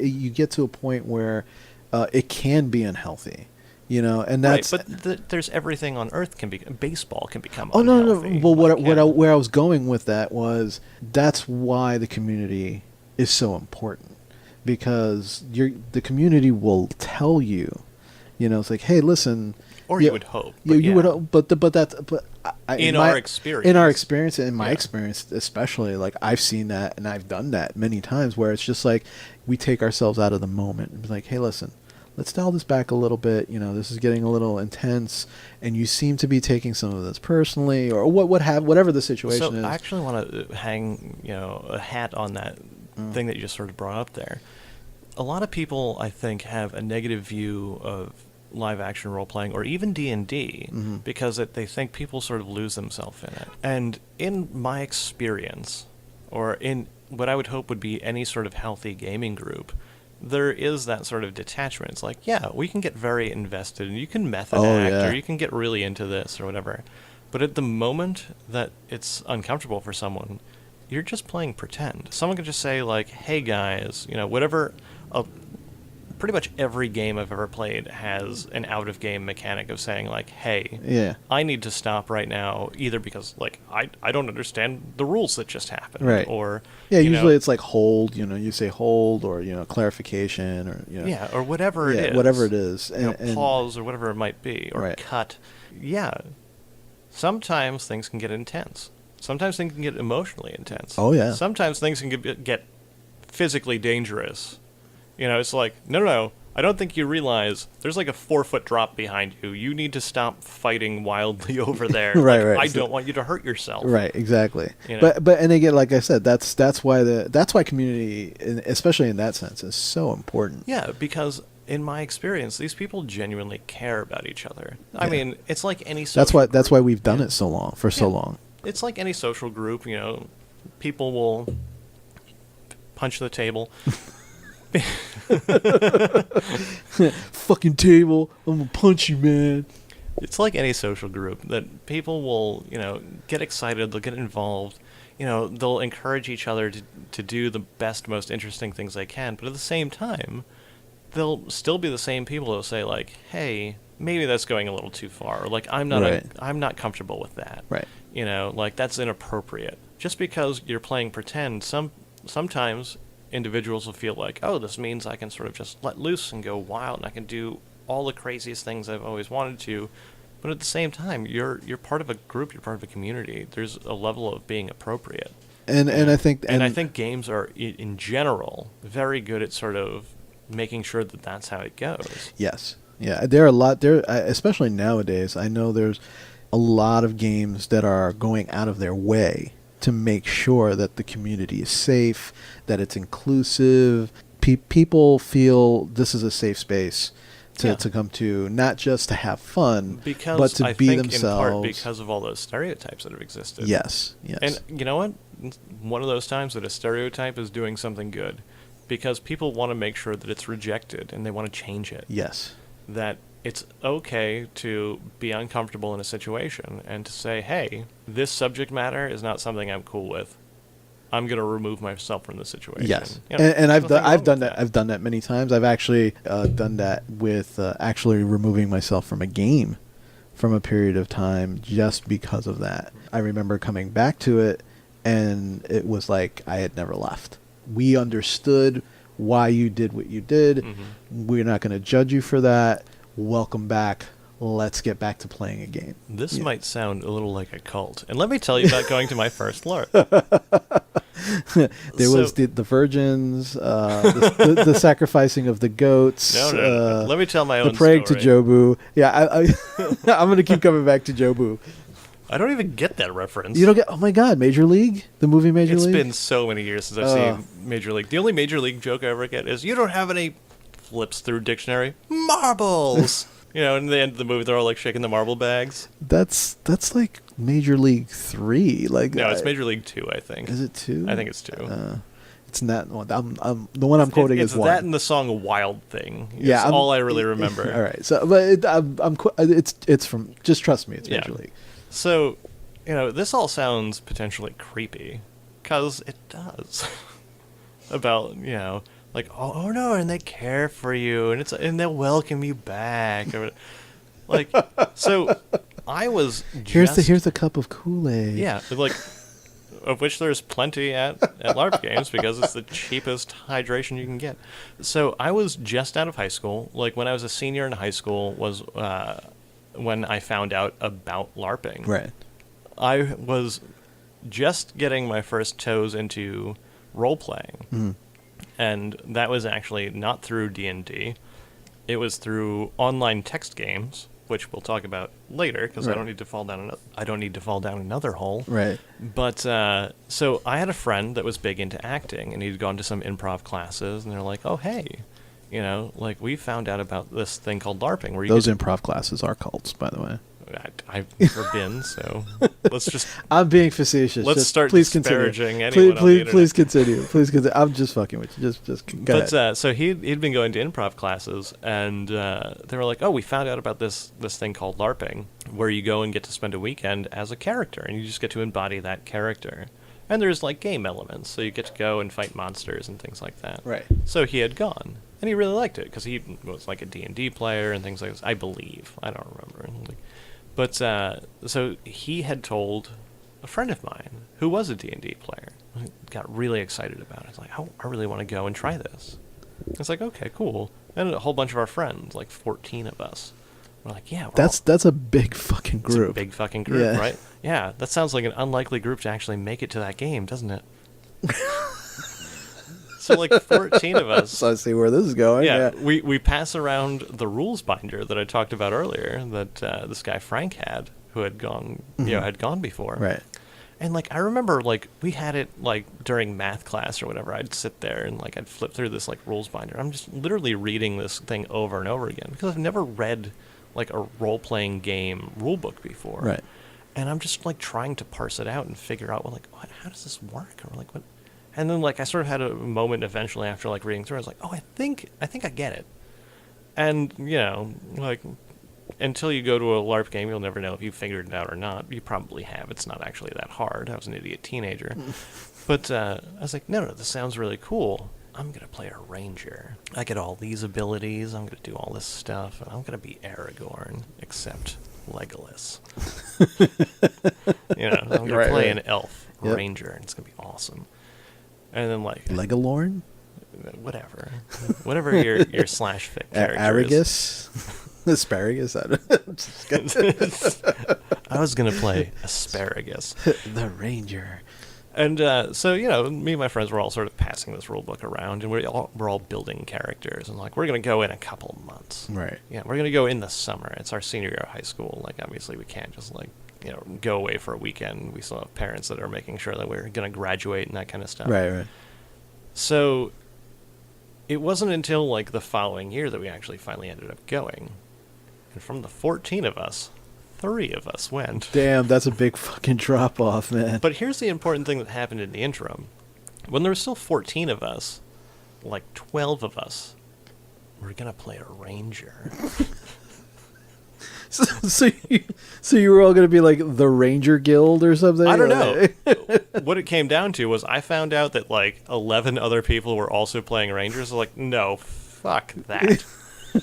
You get to a point where it can be unhealthy. And that's right, but there's everything on Earth baseball can become unhealthy. No. Well, where I was going with that was that's why the community is so important, because the community will tell you, it's like, hey, listen. Or you would hope. You would hope, but in our experience, in my experience, especially, like I've seen that and I've done that many times, where it's just like we take ourselves out of the moment and be like, hey, listen. Let's dial this back a little bit. This is getting a little intense, and you seem to be taking some of this personally, or whatever the situation is. I actually want to hang, a hat on that thing that you just sort of brought up there. A lot of people, I think, have a negative view of live action role playing, or even D&D, because they think people sort of lose themselves in it. And in my experience, or in what I would hope would be any sort of healthy gaming group, there is that sort of detachment. It's like, yeah, we can get very invested, and you can method act, or you can get really into this, or whatever. But at the moment that it's uncomfortable for someone, you're just playing pretend. Someone could just say, like, hey, guys, whatever... pretty much every game I've ever played has an out-of-game mechanic of saying, like, hey, I need to stop right now, either because, like, I don't understand the rules that just happened. Right. Or, usually it's like hold, you say hold, or, clarification, or, yeah, or whatever it is. Whatever it is. And pause, or whatever it might be, or right. cut. Yeah. Sometimes things can get intense. Sometimes things can get emotionally intense. Oh, yeah. Sometimes things can get physically dangerous. It's like, no, I don't think you realize there's like a 4-foot drop behind you. You need to stop fighting wildly over there. Right, like, right. I don't want you to hurt yourself. Right, exactly. But and again, like I said, that's why community, especially in that sense, is so important. Yeah, because in my experience, these people genuinely care about each other. I mean, it's like any social That's why group. we've done it so long. it's like any social group, you know, people will punch the table. Fucking table, I'm gonna punch you, man. It's like any social group that people will, you know, get excited, they'll get involved, you know, they'll encourage each other to do the best, most interesting things they can, but at the same time, they'll still be the same people who'll say, like, hey, maybe that's going a little too far, or like, I'm not comfortable with that. Right. You know, like, that's inappropriate. Just because you're playing pretend, sometimes individuals will feel like, oh, this means I can sort of just let loose and go wild, and I can do all the craziest things I've always wanted to. But at the same time, you're part of a group, you're part of a community. There's a level of being appropriate. And I think I think games are in general very good at sort of making sure that that's how it goes. yes, yeah, there are a lot there, especially nowadays. I know there's a lot of games that are going out of their way to make sure that the community is safe, that it's inclusive. People feel this is a safe space to come to, not just to have fun, but to be themselves. In part because of all those stereotypes that have existed. Yes. And you know what? One of those times that a stereotype is doing something good, because people want to make sure that it's rejected and they want to change it. Yes. That it's okay to be uncomfortable in a situation and to say, hey, this subject matter is not something I'm cool with. I'm going to remove myself from the situation. Yes, you know, and I've done that. that. I've done that many times. I've actually done that with actually removing myself from a game from a period of time just because of that. I remember coming back to it, and it was like I had never left. We understood why you did what you did. Mm-hmm. We're not going to judge you for that. Welcome back. Let's get back to playing a game. This might sound a little like a cult. And let me tell you about going to my first LARP. There was the virgins, the sacrificing of the goats. No. Let me tell my own the praying story. to Jobu. Yeah, I'm going to keep coming back to Jobu. I don't even get that reference. You don't get? Oh my God, Major League, the movie Major It's League. been so many years since I've seen Major League. The only Major League joke I ever get is, you don't have any flips through dictionary. Marbles! You know, in the end of the movie, they're all like shaking the marble bags. That's like Major League 3. Like No, it's Major League 2, I think. Is it 2? I think it's 2. It's not one. The one I'm quoting it's is 1. that and the song "Wild Thing." Yeah, It's all I really remember. All right, so but it's from. Just trust me, it's Major League. So, you know, this all sounds potentially creepy, because it does. About, you know, like, oh no, and they care for you, and they'll welcome you back, or like. So, I was just, Here's a cup of Kool-Aid. yeah, like, of which there's plenty at LARP games because it's the cheapest hydration you can get. So I was just out of high school. Like, when I was a senior in high school was when I found out about LARPing. Right. I was just getting my first toes into role-playing. Mm. And that was actually not through D&D. It was through online text games, which we'll talk about later, because Right. I don't need to fall down another hole. Right. But so I had a friend that was big into acting, and he'd gone to some improv classes, and they're like, "Oh, hey, you know, like, we found out about this thing called LARPing, where you Those get improv classes are cults, by the way. I've never been, so let's just I'm being facetious. let's just start please disparaging continue. anyone on the internet. Please continue. Please continue. I'm just fucking with you. Just go ahead. But so he'd been going to improv classes, and they were like, "Oh, we found out about this thing called LARPing, where you go and get to spend a weekend as a character, and you just get to embody that character. And there's like game elements, so you get to go and fight monsters and things like that." Right. So he had gone, and he really liked it because he was like a D&D player and things like this. I believe, I don't remember. But so he had told a friend of mine who was a D&D player. He got really excited about it. He's like, "Oh, I really want to go and try this." It's like, okay, cool. And a whole bunch of our friends, like 14 of us, we're like, "Yeah, That's a big fucking it's group. a big fucking group, Yeah. right?" Yeah, that sounds like an unlikely group to actually make it to that game, doesn't it? So like 14 of us. So I see where this is going. Yeah, we pass around the rules binder that I talked about earlier that this guy Frank had, who had gone, had gone before. Right. And like, I remember, like, we had it like during math class or whatever. I'd sit there and like I'd flip through this like rules binder. I'm just literally reading this thing over and over again because I've never read like a role-playing game rule book before. Right. And I'm just like trying to parse it out and figure out, well, like, how does this work? Or like, what? And then like I sort of had a moment eventually after like reading through. I was like, oh, I think I get it. And you know, like, until you go to a LARP game, you'll never know if you figured it out or not. You probably have. It's not actually that hard. I was an idiot teenager. But I was like, no, this sounds really cool. I'm going to play a ranger. I get all these abilities. I'm going to do all this stuff. And I'm going to be Aragorn, except Legolas. You know, I'm going to play an elf ranger, and it's going to be awesome. And then, like... Legolorn? Whatever. Whatever your slash fic character is. Asparagus? I was going to play Asparagus. The ranger. And so, you know, me and my friends were all sort of passing this rule book around, and we're all building characters. And, like, we're going to go in a couple months. Right. Yeah, we're going to go in the summer. It's our senior year of high school. Like, obviously, we can't just, like, you know, go away for a weekend. We still have parents that are making sure that we're going to graduate and that kind of stuff. Right. So it wasn't until, like, the following year that we actually finally ended up going. And from the 14 of us, 3 of us went. Damn, that's a big fucking drop-off, man. But here's the important thing that happened in the interim. When there were still 14 of us, like 12 of us were going to play a ranger. So you were all going to be like the Ranger Guild or something? I don't know. What it came down to was I found out that like 11 other people were also playing Rangers. I was like, no, fuck that.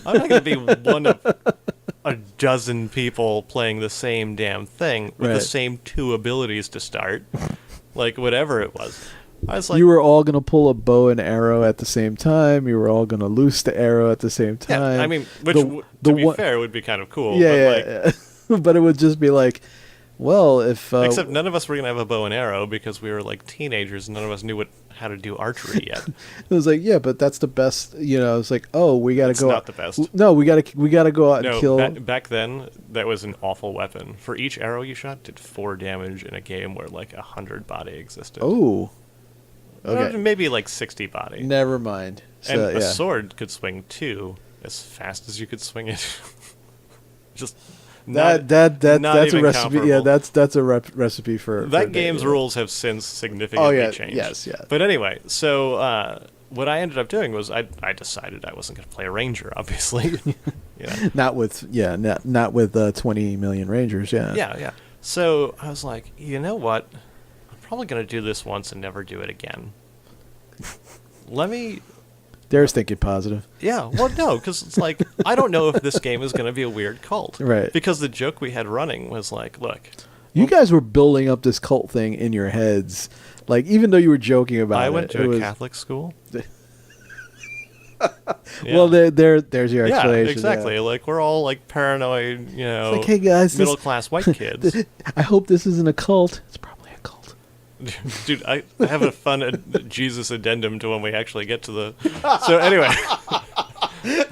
I'm not going to be one of a dozen people playing the same damn thing with the same 2 abilities to start. Like, whatever it was. I was like, you were all going to pull a bow and arrow at the same time. You were all going to loose the arrow at the same time. Yeah, I mean, which, to be fair, would be kind of cool. Yeah. But it would just be like, well, if... except none of us were going to have a bow and arrow because we were like teenagers and none of us knew how to do archery yet. It was like, yeah, but that's the best, you know, it's like, oh, we got to go... It's not the best. No, we got to go out and kill... Back then, that was an awful weapon. For each arrow you shot, did 4 damage in a game where like 100 body existed. Oh. Okay. Maybe like 60 body. Never mind. And a sword could swing 2 as fast as you could swing it. Just that's a recipe. comparable. Yeah, that's a recipe for that game's rules have since significantly changed. Yes. But anyway, so what I ended up doing was I decided I wasn't going to play a ranger, obviously. Not with 20 million rangers. Yeah. So I was like, you know what? Probably going to do this once and never do it again. There's thinking positive. Yeah, well, no, because it's like, I don't know if this game is going to be a weird cult. Right. Because the joke we had running was like, look. You guys were building up this cult thing in your heads. Like, even though you were joking about it. I went to a Catholic school. Well, there's your explanation. Yeah, exactly. Yeah. Like, we're all, like, paranoid, you know, it's like, hey, guys, middle-class white kids. I hope this isn't a cult. It's probably a cult. Dude, I have a fun Jesus addendum to when we actually get to the... So, anyway.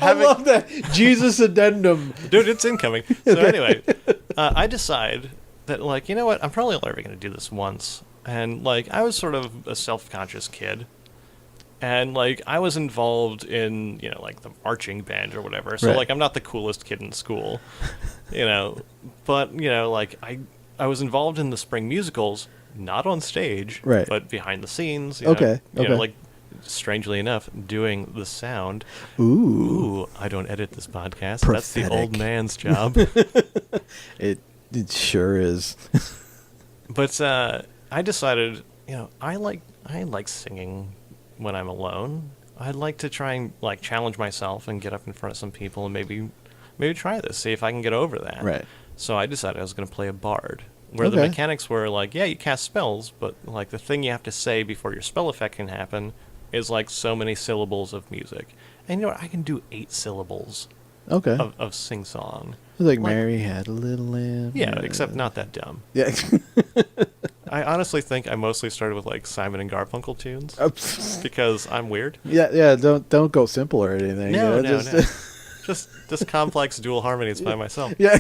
I love that. Jesus addendum. Dude, it's incoming. So, anyway, I decide that, like, you know what? I'm probably only ever going to do this once. And, like, I was sort of a self-conscious kid. And, like, I was involved in, you know, like, the marching band or whatever. So, like, I'm not the coolest kid in school, you know. But, you know, like, I was involved in the spring musicals, not on stage, but behind the scenes. You know, like, strangely enough, doing the sound. Ooh, I don't edit this podcast. Prophetic. That's the old man's job. It sure is. But I decided, you know, I like singing when I'm alone. I'd like to try and like challenge myself and get up in front of some people and maybe try this, see if I can get over that. Right. So I decided I was going to play a bard, where the mechanics were like, yeah, you cast spells, but like the thing you have to say before your spell effect can happen is like so many syllables of music. And you know what? I can do 8 syllables. Of sing song. Like Mary had a little lamb. Yeah, except not that dumb. Yeah. I honestly think I mostly started with like Simon and Garfunkel tunes because I'm weird. Yeah. Don't go simple or anything. No. Just complex dual harmonies by myself. Yeah.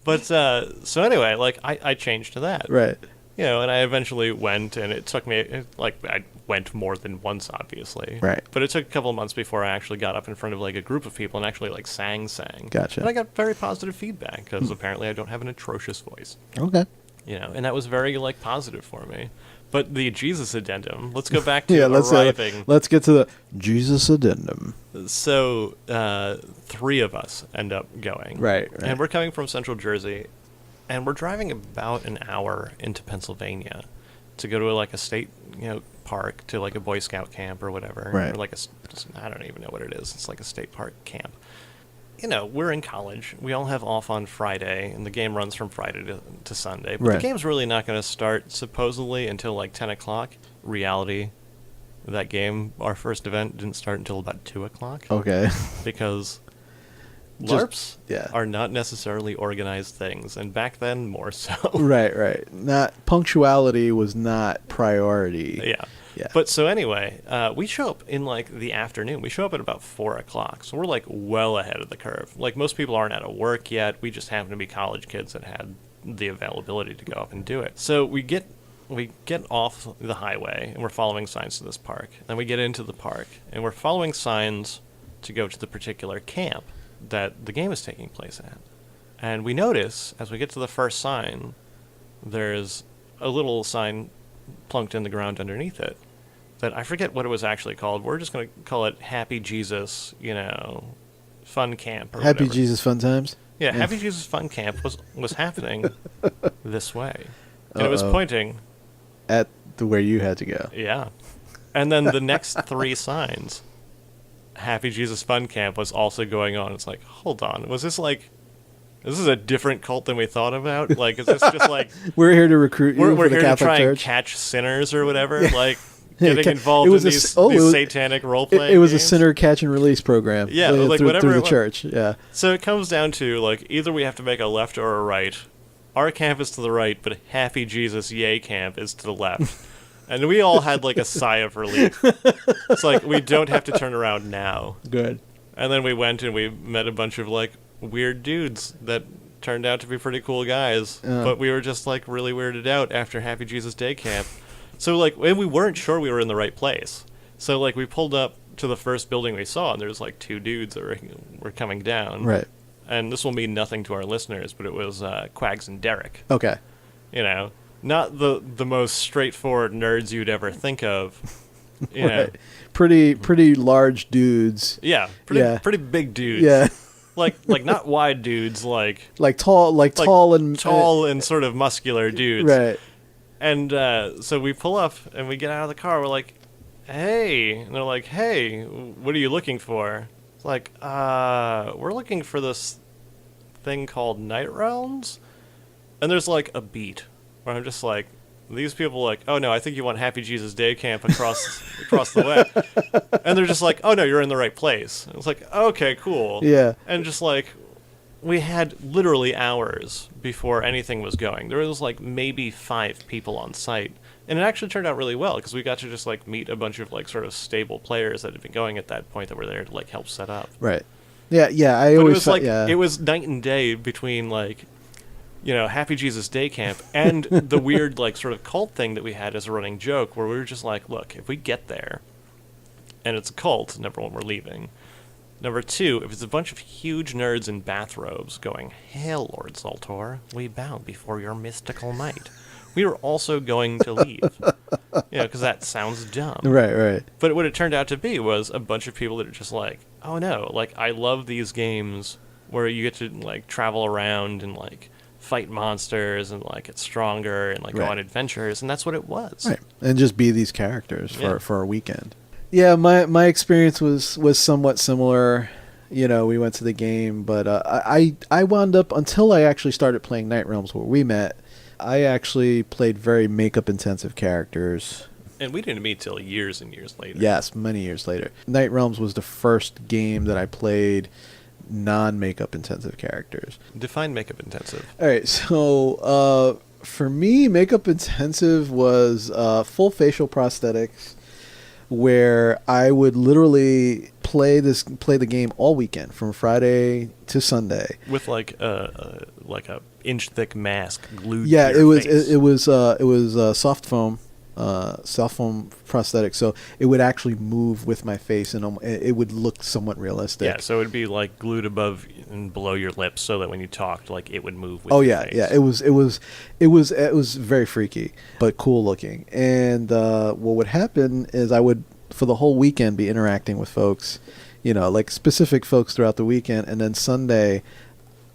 But so anyway, like I changed to that. Right. You know, and I eventually went, and it took me like I went more than once, obviously. Right. But it took a couple of months before I actually got up in front of like a group of people and actually like sang. Gotcha. And I got very positive feedback because apparently I don't have an atrocious voice. Okay. You know, and that was very like positive for me. But the Jesus addendum, let's go back to Yeah, arriving. let's get to the Jesus addendum. So 3 of us end up going. Right. And we're coming from Central Jersey, and we're driving about an hour into Pennsylvania to go to like a state, park, to like a Boy Scout camp or whatever. Right. Or like I don't even know what it is. It's like a state park camp. You know, we're in college. We all have off on Friday, and the game runs from Friday to Sunday. But Right. the game's really not going to start, supposedly, until like 10 o'clock. Reality, that game, our first event, didn't start until about 2 o'clock. Okay. Because Just- LARPs are not necessarily organized things, and back then, more so. Right. Not punctuality was not priority. Yeah. Yeah. But so anyway, we show up in like the afternoon. We show up at about 4 o'clock, so we're like well ahead of the curve. Like most people aren't out of work yet. We just happen to be college kids that had the availability to go up and do it. So we get off the highway and we're following signs to this park. Then we get into the park and we're following signs to go to the particular camp that the game is taking place at. And we notice as we get to the first sign, there's a little sign plunked in the ground underneath it that I forget what it was actually called. We're just going to call it Happy Jesus, Fun Camp or Happy whatever. Jesus Fun Times. Yeah, Happy Jesus Fun Camp was happening this way. And it was pointing At the where you had to go. Yeah. And then the next 3 signs, Happy Jesus Fun Camp was also going on. It's like, hold on, was this like, this is a different cult than we thought about? Like, is this just like, We're here to recruit you we're for the here to Catholic try and Church. catch sinners or whatever? Like, Yeah, getting involved in these satanic role-playing It was a games? sinner catch and release program. Yeah, like through, whatever through it the was. church. Yeah. So it comes down to, like, either we have to make a left or a right. Our camp is to the right, but Happy Jesus Yay Camp is to the left. And we all had, like, a sigh of relief. It's like, we don't have to turn around now. Good. And then we went and we met a bunch of, like, weird dudes that turned out to be pretty cool guys. But we were just, like, really weirded out after Happy Jesus Day Camp. So, like, and we weren't sure we were in the right place. So, like, we pulled up to the first building we saw, and there's, like, 2 dudes that were coming down. Right. And this will mean nothing to our listeners, but it was Quags and Derek. Okay. Not the most straightforward nerds you'd ever think of. You know. Right. Pretty large dudes. Yeah, pretty big dudes. Yeah. Like not wide dudes, like tall and tall and sort of muscular dudes. Right. And so we pull up and we get out of the car. We're like, "Hey!" And they're like, "Hey, what are you looking for?" It's like, we're looking for this thing called Night Realms." And there's like a beat where I'm just like, these people are like, "Oh no, I think you want Happy Jesus Day Camp across the way." And they're just like, "Oh no, you're in the right place." And it's like, "Okay, cool." Yeah. And just like, we had literally hours before anything was going. There was like maybe 5 people on site. And it actually turned out really well because we got to just like meet a bunch of like sort of stable players that had been going at that point that were there to like help set up. Right. Yeah. I But always it was like, yeah. it was night and day between like, Happy Jesus Day Camp and the weird like sort of cult thing that we had as a running joke where we were just like, look, if we get there and it's a cult, number 1, we're leaving. Number 2, if it's a bunch of huge nerds in bathrobes going, "Hail, Lord Zoltor, we bow before your mystical might," we were also going to leave. Because that sounds dumb. Right. But what it turned out to be was a bunch of people that are just like, "Oh no, like I love these games where you get to like travel around and like fight monsters and like get stronger and like go on adventures," and that's what it was. Right. And just be these characters Yeah. for a weekend. Yeah, my experience was somewhat similar. We went to the game, but I wound up, until I actually started playing Night Realms where we met, I actually played very makeup intensive characters. And we didn't meet till years and years later. Yes, many years later. Night Realms was the first game that I played non-makeup intensive characters. Define makeup intensive. All right, so for me, makeup intensive was full facial prosthetics, where I would literally play the game all weekend from Friday to Sunday. With like a inch thick mask glued. Yeah, to your it was face. it was soft foam, prosthetic, so it would actually move with my face, and it would look somewhat realistic. Yeah, so it would be like glued above and below your lips, so that when you talked, like it would move with Oh your yeah, face. yeah. It was very freaky, but cool looking. And what would happen is I would, for the whole weekend, be interacting with folks, like specific folks throughout the weekend, and then Sunday,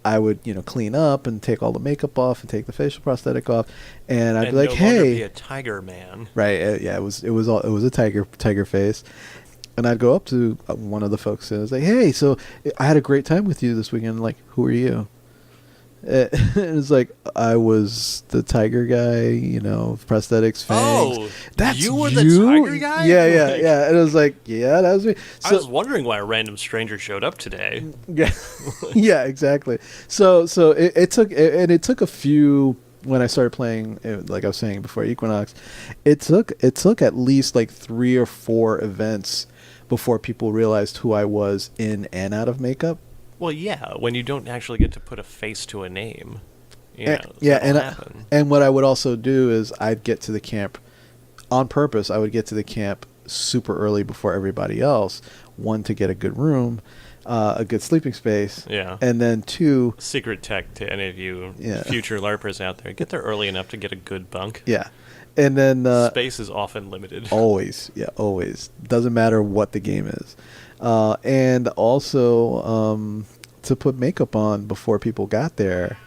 I would clean up and take all the makeup off and take the facial prosthetic off, and I'd be like, no longer hey, be a tiger man. right? Yeah, it was a tiger face. And I'd go up to one of the folks and I was like, "Hey, so I had a great time with you this weekend." Like, who are you? And it's like, I was the tiger guy, prosthetics, fangs. Oh, That's you were the tiger guy? Yeah. Like- And I was like, yeah, that was me. I was wondering why a random stranger showed up today. Yeah, yeah, exactly. So it took a few. When I started playing, like I was saying before Equinox, it took at least like 3 or 4 events before people realized who I was in and out of makeup. Well, yeah, when you don't actually get to put a face to a name. Yeah, that'll happen. and what I would also do is I'd get to the camp on purpose. I would get to the camp super early before everybody else. 1, to get a good room, a good sleeping space. Yeah. And then 2, Secret tech to any of you Yeah. future LARPers out there. Get there early enough to get a good bunk. yeah. And then Space is often limited. always, doesn't matter what the game is, and also to put makeup on before people got there,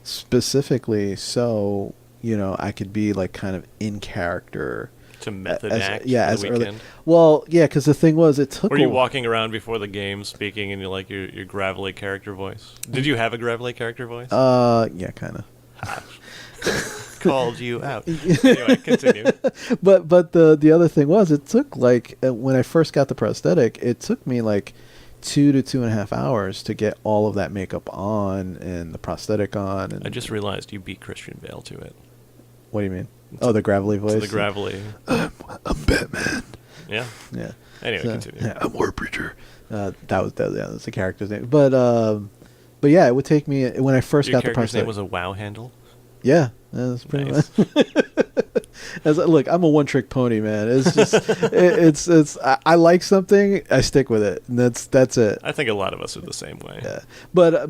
specifically so I could be like kind of in character. To method As- act yeah, for as the early. weekend. Well, yeah, because the thing was, it took. Were you walking around before the game speaking in your gravelly character voice? Did you have a gravelly character voice? Yeah, kind of. Called you out. Anyway, continue. But the other thing was, it took like when I first got the prosthetic, it took me like 2 to 2.5 hours to get all of that makeup on and the prosthetic on. And I just realized you beat Christian Bale to it. What do you mean? Oh, the gravelly voice. To the gravelly. I'm Batman. Yeah. Yeah. Anyway, So, continue. Yeah, I'm War Preacher. that's the character's name. But yeah, it would take me when I first Your got the character's name prosthetic. was a WoW handle. Yeah, that's pretty Nice. much. Look, I'm a one-trick pony, man. It's just, it's. I like something, I stick with it, and that's it. I think a lot of us are the same way. Yeah, but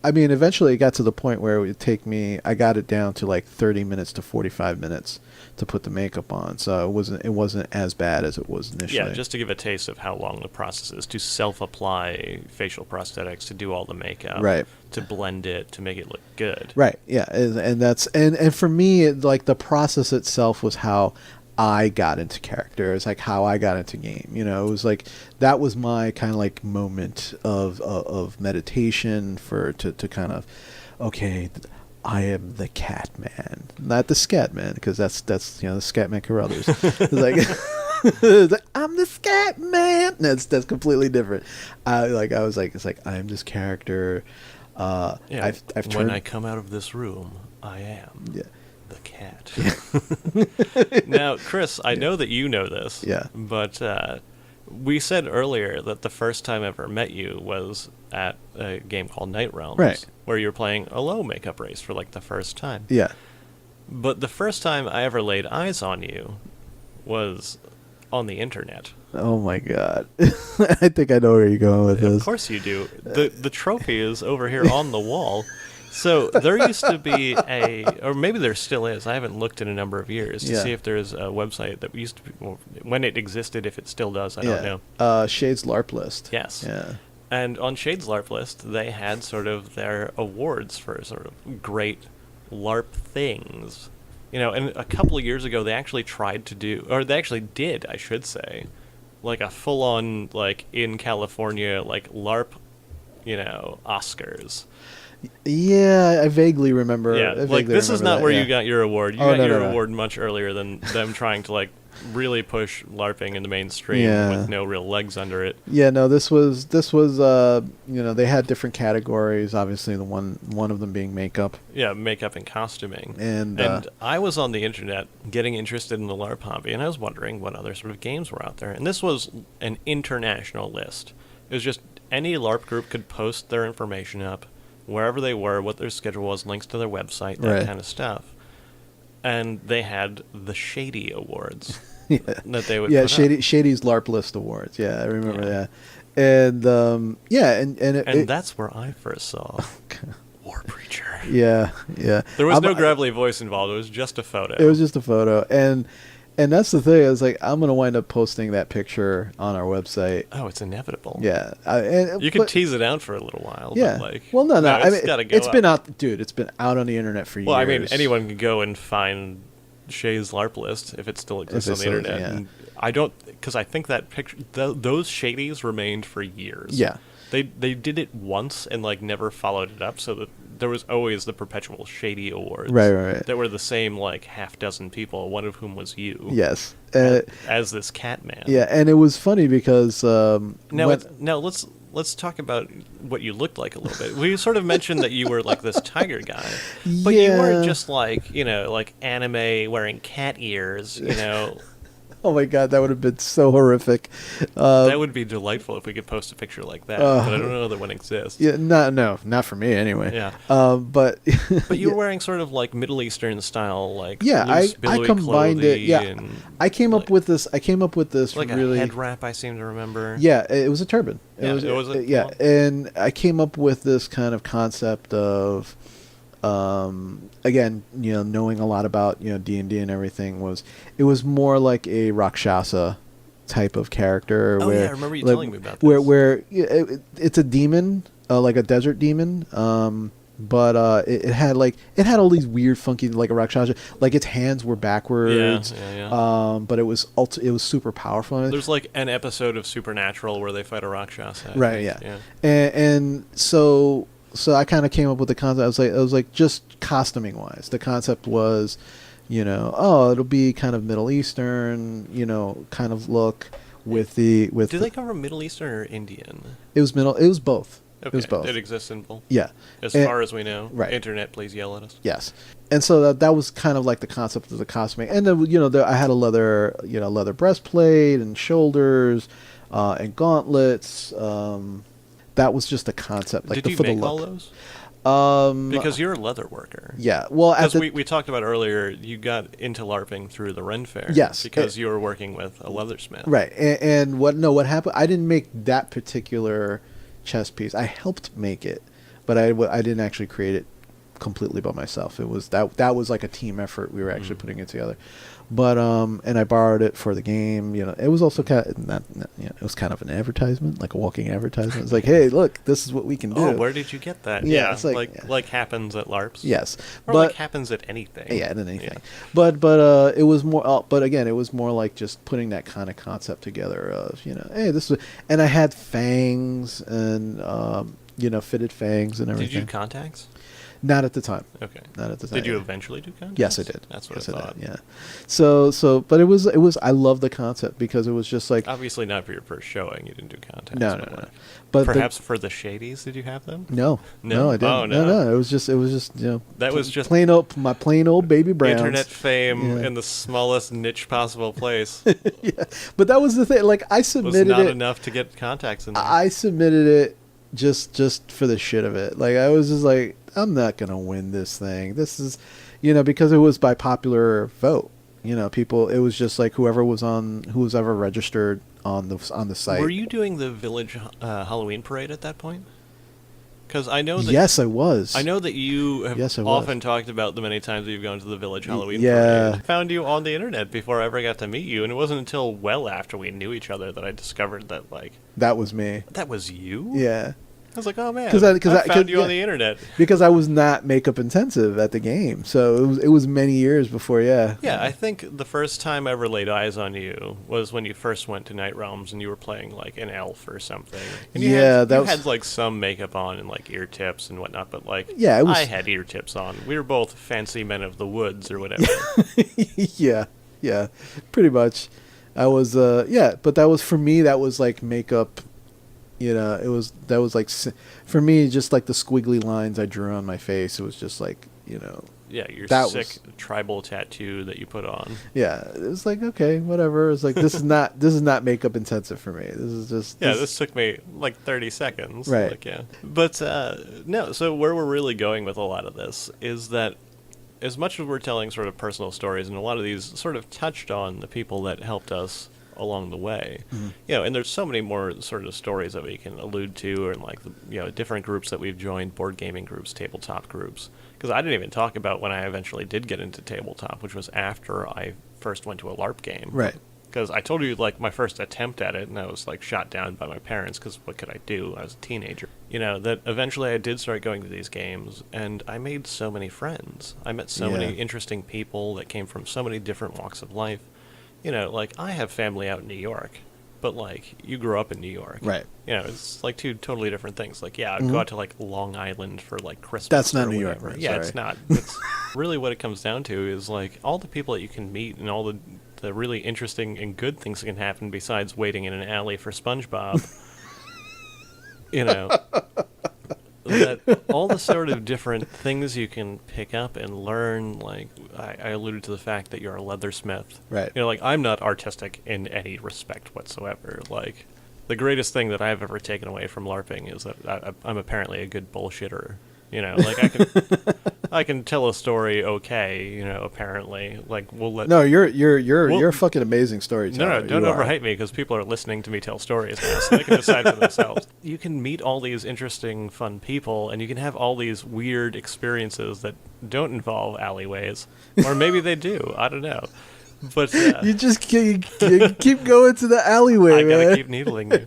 I mean, eventually it got to the point where it would take me. I got it down to like 30 minutes to 45 minutes to put the makeup on, so it wasn't as bad as it was initially. Yeah, just to give a taste of how long the process is to self-apply facial prosthetics, to do all the makeup, Right. to blend it, to make it look good. Right. Yeah, and that's and for me, like the process itself was how I got into character. It's like how I got into game. It was like that was my kind of like moment of meditation to kind of, okay, I am the cat man, not the scat man, because that's the Scatman Carruthers. It's like, it's like, I'm the scat man. That's completely different. I was like, it's like, I'm this character. Yeah, I've when turned. I come out of this room, I am Yeah. the cat. Now, Chris, I know that you know this. Yeah. But we said earlier that the first time I ever met you was at a game called Night Realms, Right. where you were playing a low makeup race for like the first time. Yeah. But the first time I ever laid eyes on you was on the internet. Oh my god. I think I know where you're going with Of this. course you do. The trophy is over here on the wall. So there used to be or maybe there still is. I haven't looked in a number of years to Yeah. see if there's a website that used to be, well, when it existed, if it still does, I don't know. Shades LARP list. Yes. Yeah. And on Shade's LARP list, they had sort of their awards for sort of great LARP things. And a couple of years ago, they actually tried to do, or they actually did, I should say, like a full-on, like, in California, like, LARP, Oscars. Yeah, I vaguely remember. Yeah, I like, vaguely this is remember not that, where yeah. you got your award. You Oh, got no, your no, no. award much earlier than them trying to, like, really push LARPing in the mainstream Yeah. with no real legs under it. Yeah, no, this was they had different categories, obviously the one of them being makeup. Yeah, makeup and costuming. And I was on the internet getting interested in the LARP hobby, and I was wondering what other sort of games were out there. And this was an international list. It was just any LARP group could post their information up, wherever they were, what their schedule was, links to their website, that Right. kind of stuff. and they had the Shady Awards Yeah. that they would Yeah, put up. Shady's LARP list awards. Yeah, I remember Yeah. that. And And that's where I first saw War Preacher. yeah, yeah. There was no I'm- gravelly voice involved. It was just a photo. It was just a photo, and that's the thing. I was like, I'm gonna wind up posting that picture on our website. Oh, it's inevitable. Yeah, You could tease it out for a little while. Yeah. But like, well, no. I it's mean, gotta go it's been up. out, dude. It's been out on the internet for Well, I years. mean, anyone can go and find Shay's LARP list if it still exists If on it the still- internet. yeah. And I don't, because I think that picture, those Shadies remained for years. Yeah. They did it once and like never followed it up, so that there was always the perpetual Shady Awards. Right. That were the same like half dozen people, one of whom was you. Yes. As this cat man. Yeah, and it was funny because Now, let's talk about what you looked like a little bit. We sort of mentioned that you were like this tiger guy, but you weren't Yeah. just like like anime wearing cat ears. oh my god, that would have been so horrific. That would be delightful if we could post a picture like that. But I don't know that one exists. Yeah, no, not for me anyway. Yeah. But But you were wearing sort of like Middle Eastern style, like yeah, loose, I billowy combined it. Yeah, clothing and I came up like- with this. I came up with this like really. a head wrap. I seem to remember. Yeah, it was a turban. Yeah, it was a- yeah, and I came up with this kind of concept of, again, knowing a lot about D&D and everything it was more like a Rakshasa type of character. Oh, where, yeah, I remember you like, telling me about where this. where it's a demon, like a desert demon. But it had all these weird, funky, like a Rakshasa, like its hands were backwards. Yeah. But it was super powerful. There's like an episode of Supernatural where they fight a Rakshasa. I Right. think. Yeah. And so I kind of came up with the concept. I was like, just costuming wise, the concept was, it'll be kind of Middle Eastern, kind of look with Do they come from Middle Eastern or Indian? it was both. Okay. It was both. It exists in both. Yeah. As And- far as we know. right. Internet, please yell at us. Yes, and so that was kind of like the concept of the costuming, and then I had a leather breastplate and shoulders, and gauntlets. That was just the concept, like Did you for the make all look. those? Um, Because you're a leather worker. yeah, well, at Because the, we talked about earlier, you got into LARPing through the Ren Fair. Yes. Because you were working with a leathersmith. right, and what happened? I didn't make that particular chess piece. I helped make it, but I didn't actually create it completely by myself. It was that was like a team effort. We were actually putting it together. But and I borrowed it for the game. It was also kind of it was kind of an advertisement, like a walking advertisement. It's like, hey, look, this is what we can do. Oh, where did you get that? Yeah, it's like- like happens at LARPs. Yes, Or but like happens at anything. yeah, than anything. Yeah. But it was more. But again, it was more like just putting that kind of concept together of hey, this is, and I had fangs and fitted fangs and everything. Did you do contacts? Not at the time. Okay. Not at the time. Did you eventually do contacts? Yes, I did. That's what yes, I thought. did. Yeah. So, but it was. I love the concept because it was just like Obviously not for your first showing. You didn't do contacts. no. like, But perhaps for the Shadies, did you have them? no, No? I didn't. Oh, no, no. It was just That was just plain old my plain old baby Browns. internet fame Yeah. in the smallest niche possible place. Yeah, but that was the thing. Like I was submitted not it. enough to get contacts in there. I submitted it just for the shit of it. Like I was just like, I'm not gonna win this thing. This is, because it was by popular vote. People. It was just like who was ever registered on the site. Were you doing the village Halloween parade at that point? Because I know that Yes, I was. I know that you have Yes, I was. often talked about the many times that you've gone to the village Halloween yeah. parade. I found you on the internet before I ever got to meet you, and it wasn't until well after we knew each other that I discovered that That was me. that was you. Yeah. I was like, oh man, 'Cause I- found you yeah. on the internet. Because I was not makeup intensive at the game, so it was many years before. Yeah. Yeah, I think the first time I ever laid eyes on you was when you first went to Night Realms and you were playing like an elf or something. And you Yeah, had, that you was- had like some makeup on and like ear tips and whatnot, but like Yeah, it was- I had ear tips on. We were both fancy men of the woods or whatever. yeah, pretty much. I was but that was for me. That was like makeup. That was like for me just like the squiggly lines I drew on my face. It was just like Yeah, your That sick was- tribal tattoo that you put on. yeah. It was like okay, whatever. It's like this is not makeup intensive for me. This is just Yeah, this took me like 30 seconds. Right. Like, yeah. But no, so where we're really going with a lot of this is that as much as we're telling sort of personal stories, and a lot of these sort of touched on the people that helped us along the way, and there's so many more sort of stories that we can allude to, and like different groups that we've joined, board gaming groups, tabletop groups. Because I didn't even talk about when I eventually did get into tabletop, which was after I first went to a LARP game. Right. Because I told you, like, my first attempt at it, and I was, like, shot down by my parents, because what could I do? I was a teenager. That eventually I did start going to these games, and I made so many friends. I met so many interesting people that came from so many different walks of life. Like, I have family out in New York, but, like, you grew up in New York. Right. It's, like, two totally different things. Like, yeah, I'd go out to, like, Long Island for, like, Christmas. That's not or New York, whatever. right? Yeah, Sorry. it's not. It's really what it comes down to is, like, all the people that you can meet and all the really interesting and good things that can happen besides waiting in an alley for SpongeBob. That all the sort of different things you can pick up and learn, like I alluded to the fact that you're a leathersmith. Right. Like, I'm not artistic in any respect whatsoever. Like, the greatest thing that I've ever taken away from LARPing is that I'm apparently a good bullshitter. Like, I can tell a story okay, apparently. Like, we'll let... No, you're a fucking amazing storyteller. No, don't overhype me, because people are listening to me tell stories now, so they can decide for themselves. You can meet all these interesting, fun people, and you can have all these weird experiences that don't involve alleyways. Or maybe they do. I don't know. But You just keep going to the alleyway, I gotta man. keep needling you.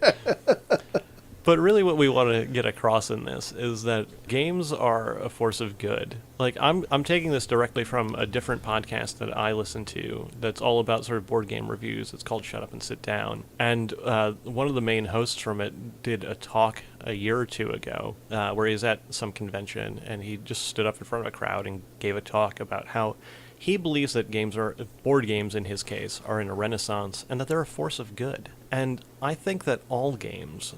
But really what we want to get across in this is that games are a force of good. Like, I'm taking this directly from a different podcast that I listen to that's all about sort of board game reviews. It's called Shut Up and Sit Down. And one of the main hosts from it did a talk a year or two ago where he was at some convention, and he just stood up in front of a crowd and gave a talk about how he believes that board games in his case, are in a renaissance, and that they're a force of good. And I think that all games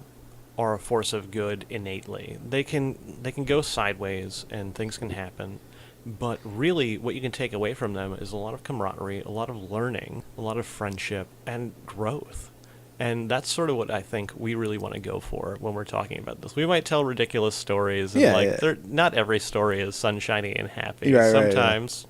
are a force of good innately. They can go sideways and things can happen, but really what you can take away from them is a lot of camaraderie, a lot of learning, a lot of friendship, and growth. And that's sort of what I think we really want to go for when we're talking about this. We might tell ridiculous stories, and not every story is sunshiny and happy. Sometimes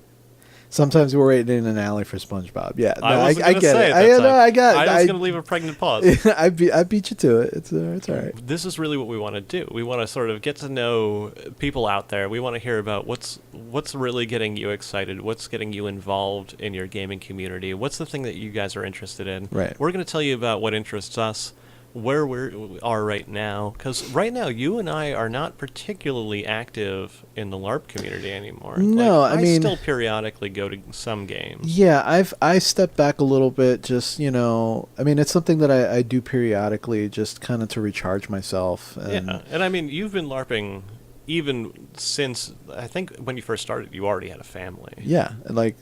Sometimes we're waiting in an alley for SpongeBob. Yeah, no, I wasn't gonna get say it. it I that time. I was I going to leave a pregnant pause. I beat you to it. It's all right. This is really what we want to do. We want to sort of get to know people out there. We want to hear about what's really getting you excited, what's getting you involved in your gaming community, what's the thing that you guys are interested in. Right. We're going to tell you about what interests us, where we are right now, because right now you and I are not particularly active in the LARP community anymore. No, like, I mean, still periodically go to some games. Yeah, I stepped back a little bit, just, I mean, it's something that I do periodically, just kind of to recharge myself. And Yeah, and I mean, you've been LARPing even since, I think when you first started, you already had a family. Yeah, like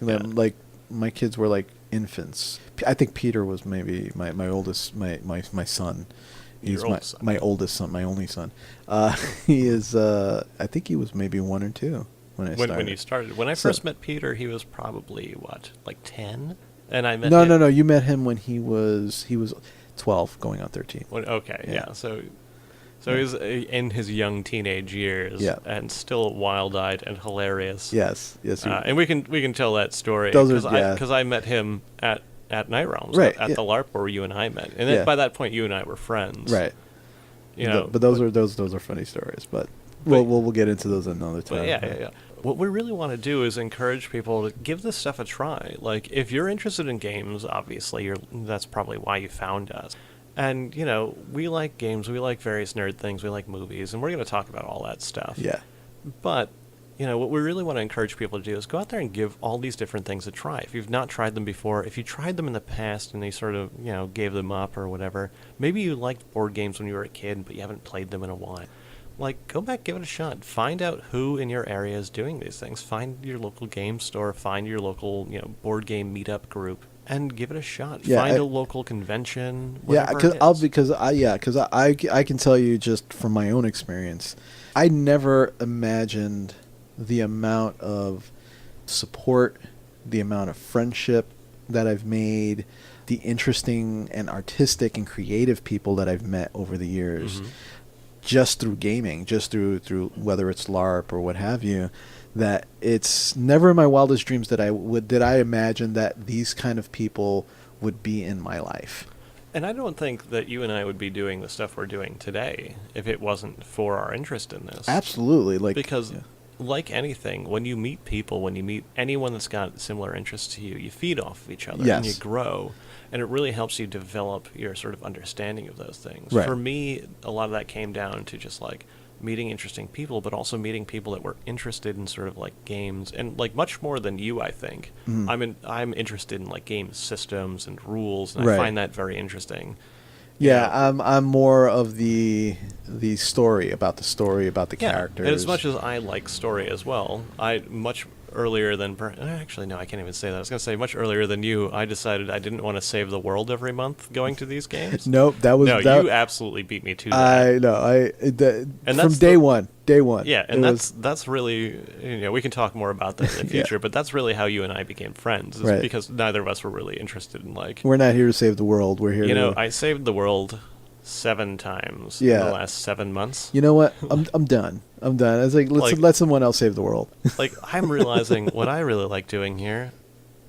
my kids were like infants. I think Peter was maybe my oldest, my son. He's Your oldest son. my oldest son, my only son. He is, I think he was maybe 1 or 2 when I started. When you started. When I first met Peter, he was probably, like 10? And I met No, him. no, you met him when he was 12, going on 13. Okay, Yeah. yeah. So he was in his young teenage years, Yeah. and still wild-eyed and hilarious. Yes. And we can tell that story Those are- because I met him at Night Realms, Right, at yeah. the LARP where you and I met, and Yeah. then by that point you and I were friends, Right. But those are funny stories. But we'll get into those another time. But yeah. What we really want to do is encourage people to give this stuff a try. Like, if you're interested in games, obviously that's probably why you found us. And, we like games, we like various nerd things, we like movies, and we're going to talk about all that stuff. Yeah. But, what we really want to encourage people to do is go out there and give all these different things a try. If you've not tried them before, if you tried them in the past and you sort of, gave them up or whatever, maybe you liked board games when you were a kid, but you haven't played them in a while. Like, go back, give it a shot. Find out who in your area is doing these things. Find your local game store, find your local, board game meetup group, and give it a shot. Yeah, Find a local convention. Yeah, because I can tell you just from my own experience, I never imagined the amount of support, the amount of friendship that I've made, the interesting and artistic and creative people that I've met over the years. Mm-hmm. just through gaming, just through whether it's LARP or what have you, that it's never in my wildest dreams that I imagine that these kind of people would be in my life. And I don't think that you and I would be doing the stuff we're doing today if it wasn't for our interest in this. Absolutely, Because, like anything, when you meet people, when you meet anyone that's got similar interests to you, you feed off of each other and you grow. And it really helps you develop your sort of understanding of those things. Right. For me, a lot of that came down to just like meeting interesting people, but also meeting people that were interested in sort of like games, and like much more than you, I think. I'm interested in like game systems and rules, and I find that very interesting. Yeah, I'm more of the story about the characters. And as much as I like story as well, I much earlier than actually no, I can't even say that. I was going to say much earlier than you, I decided I didn't want to save the world every month going to these games. Nope, you absolutely beat me to that. I know. From day one. Yeah, and that's really, we can talk more about that in the future, but that's really how you and I became friends, because neither of us were really interested in like. We're not here to save the world. We're here. I saved the world 7 times in the last 7 months. You know what? I'm done. I was like, let someone else save the world. Like, I'm realizing what I really like doing here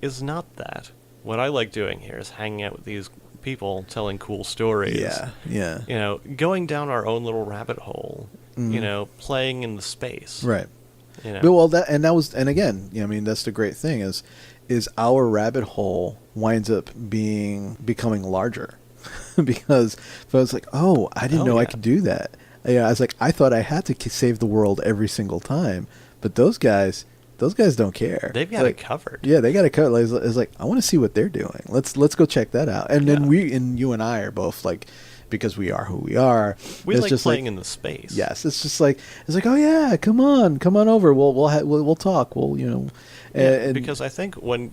is not that. What I like doing here is hanging out with these people, telling cool stories. Yeah. Going down our own little rabbit hole. Playing in the space. Right. Well, and again, I mean, that's the great thing is our rabbit hole winds up becoming larger. Because I was like, oh, I didn't know I could do that. Yeah, I was like, I thought I had to save the world every single time, but those guys don't care. They've got it covered. Yeah, they got it covered. It's like, I want to see what they're doing. Let's go check that out. And then you and I are both like, because we are who we are. We like playing in the space. Yes, it's like, oh yeah, come on over. We'll talk. Because I think when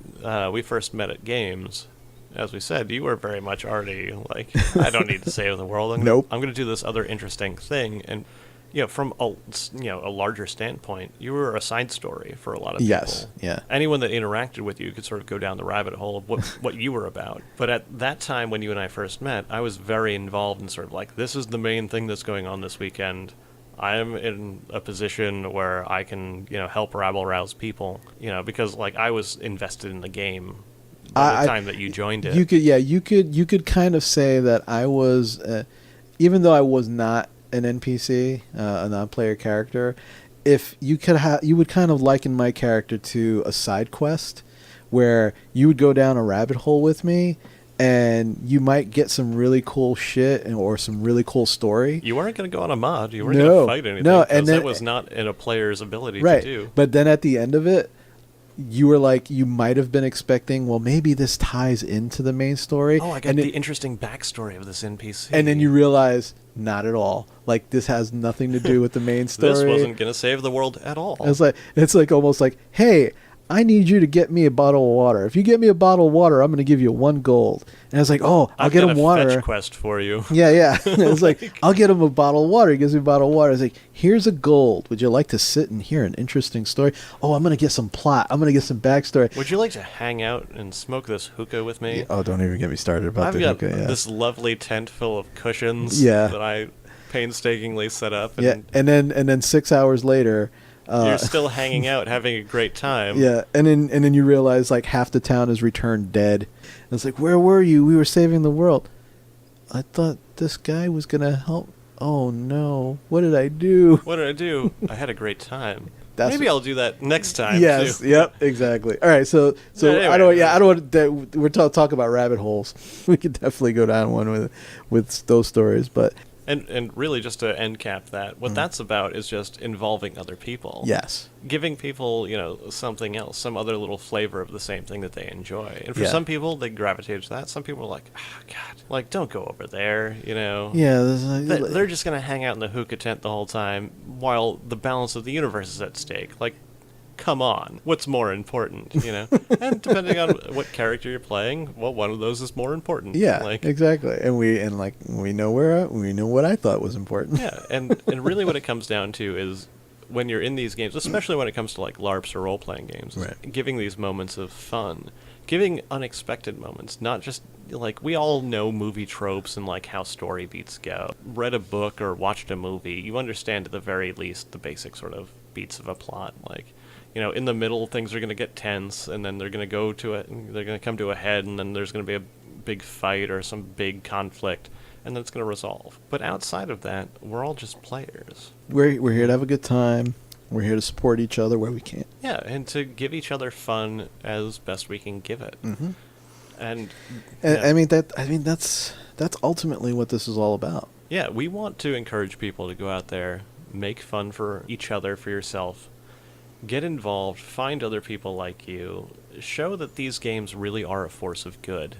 we first met at games, as we said, you were very much already like, I don't need to save the world. I'm going to do this other interesting thing. And, from a larger standpoint, you were a side story for a lot of people. Yes, yeah. Anyone that interacted with you could sort of go down the rabbit hole of what you were about. But at that time when you and I first met, I was very involved in sort of like, this is the main thing that's going on this weekend. I am in a position where I can, help rabble-rouse people, because like I was invested in the game by the time that you joined it. You could kind of say that I was, even though I was not an NPC, a non-player character, if you would kind of liken my character to a side quest, where you would go down a rabbit hole with me, and you might get some really cool shit or some really cool story. You weren't going to go on a mod. You weren't going to fight anything. No, and that was not in a player's ability to do. But then at the end of it, you were like, you might have been expecting, well, maybe this ties into the main story. Oh, I got the interesting backstory of this NPC. And then you realize, not at all. Like, this has nothing to do with the main story. This wasn't going to save the world at all. It's like almost like, hey, I need you to get me a bottle of water. If you get me a bottle of water, I'm going to give you 1 gold. And I was like, oh, I'll get him water. Fetch quest for you. Yeah. It's like, I'll get him a bottle of water. He gives me a bottle of water. It's like, here's a gold. Would you like to sit and hear an interesting story? Oh, I'm going to get some plot. I'm going to get some backstory. Would you like to hang out and smoke this hookah with me? Yeah. Oh, don't even get me started about the hookah. I've got this lovely tent full of cushions that I painstakingly set up. And then 6 hours later, you're still hanging out, having a great time. Yeah, and then you realize like half the town is returned dead. And it's like, where were you? We were saving the world. I thought this guy was gonna help. Oh no! What did I do? I had a great time. Maybe I'll do that next time. Yes. Too. Yep. Exactly. All right. So anyway, I don't want that. We're talking about rabbit holes. We could definitely go down one with those stories, but. And really, just to end cap that, what that's about is just involving other people. Yes. Giving people, something else, some other little flavor of the same thing that they enjoy. And for some people, they gravitate to that. Some people are like, oh, God, like, don't go over there, Yeah. They're just going to hang out in the hookah tent the whole time while the balance of the universe is at stake. Like, come on, what's more important, And depending on what character you're playing, well, one of those is more important. Yeah, exactly. And we know what I thought was important. Yeah, and really what it comes down to is when you're in these games, especially when it comes to like LARPs or role-playing games, giving these moments of fun, giving unexpected moments, not just like we all know movie tropes and like how story beats go. Read a book or watched a movie, you understand at the very least the basic sort of beats of a plot. Like, you know, in the middle things are going to get tense, and then they're going to go to it, they're going to come to a head, and then there's going to be a big fight or some big conflict, and then it's going to resolve. But outside of that, we're all just players. We're here to have a good time. We're here to support each other where we can. Yeah, and to give each other fun as best we can give it. Mm-hmm. And I mean that's ultimately what this is all about. yeah, we want to encourage people to go out there, make fun for each other, for yourself, get involved, find other people like you, show that these games really are a force of good,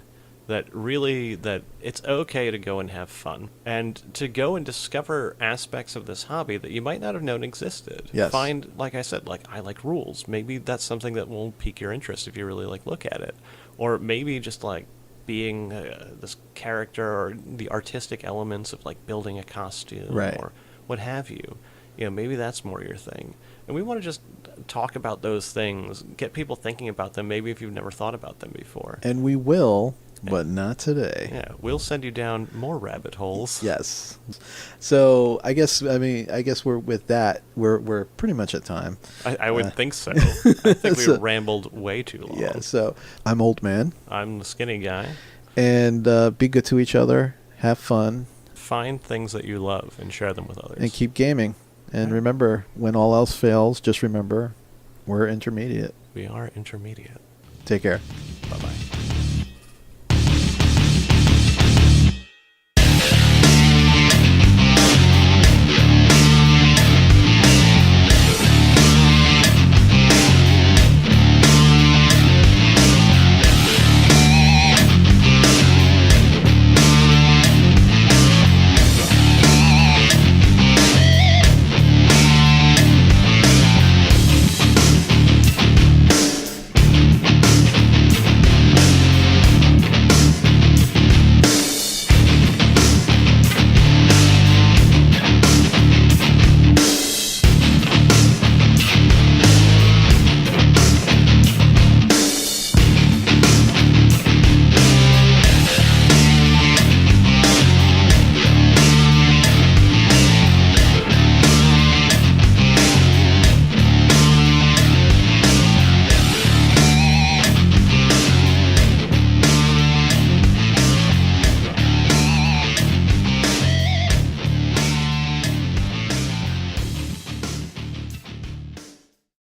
that it's okay to go and have fun, and to go and discover aspects of this hobby that you might not have known existed. Yes. Find, like I said, like I like rules. Maybe that's something that will pique your interest if you really like look at it. Or maybe just like being this character, or the artistic elements of like building a costume, Right. or what have you. You know, maybe that's more your thing. And we want to just talk about those things, get people thinking about them, maybe if you've never thought about them before. And we will, but not today. Yeah, we'll send you down more rabbit holes. Yes. So I guess we're with that. We're pretty much at time. I would think so. I think we So- rambled way too long. Yeah. So I'm Old Man, I'm the skinny guy. and be good to each other. Have fun Find things that you love and share them with others. and keep gaming. And remember, when all else fails, just remember, we're intermediate. We are intermediate. Take care. Bye-bye.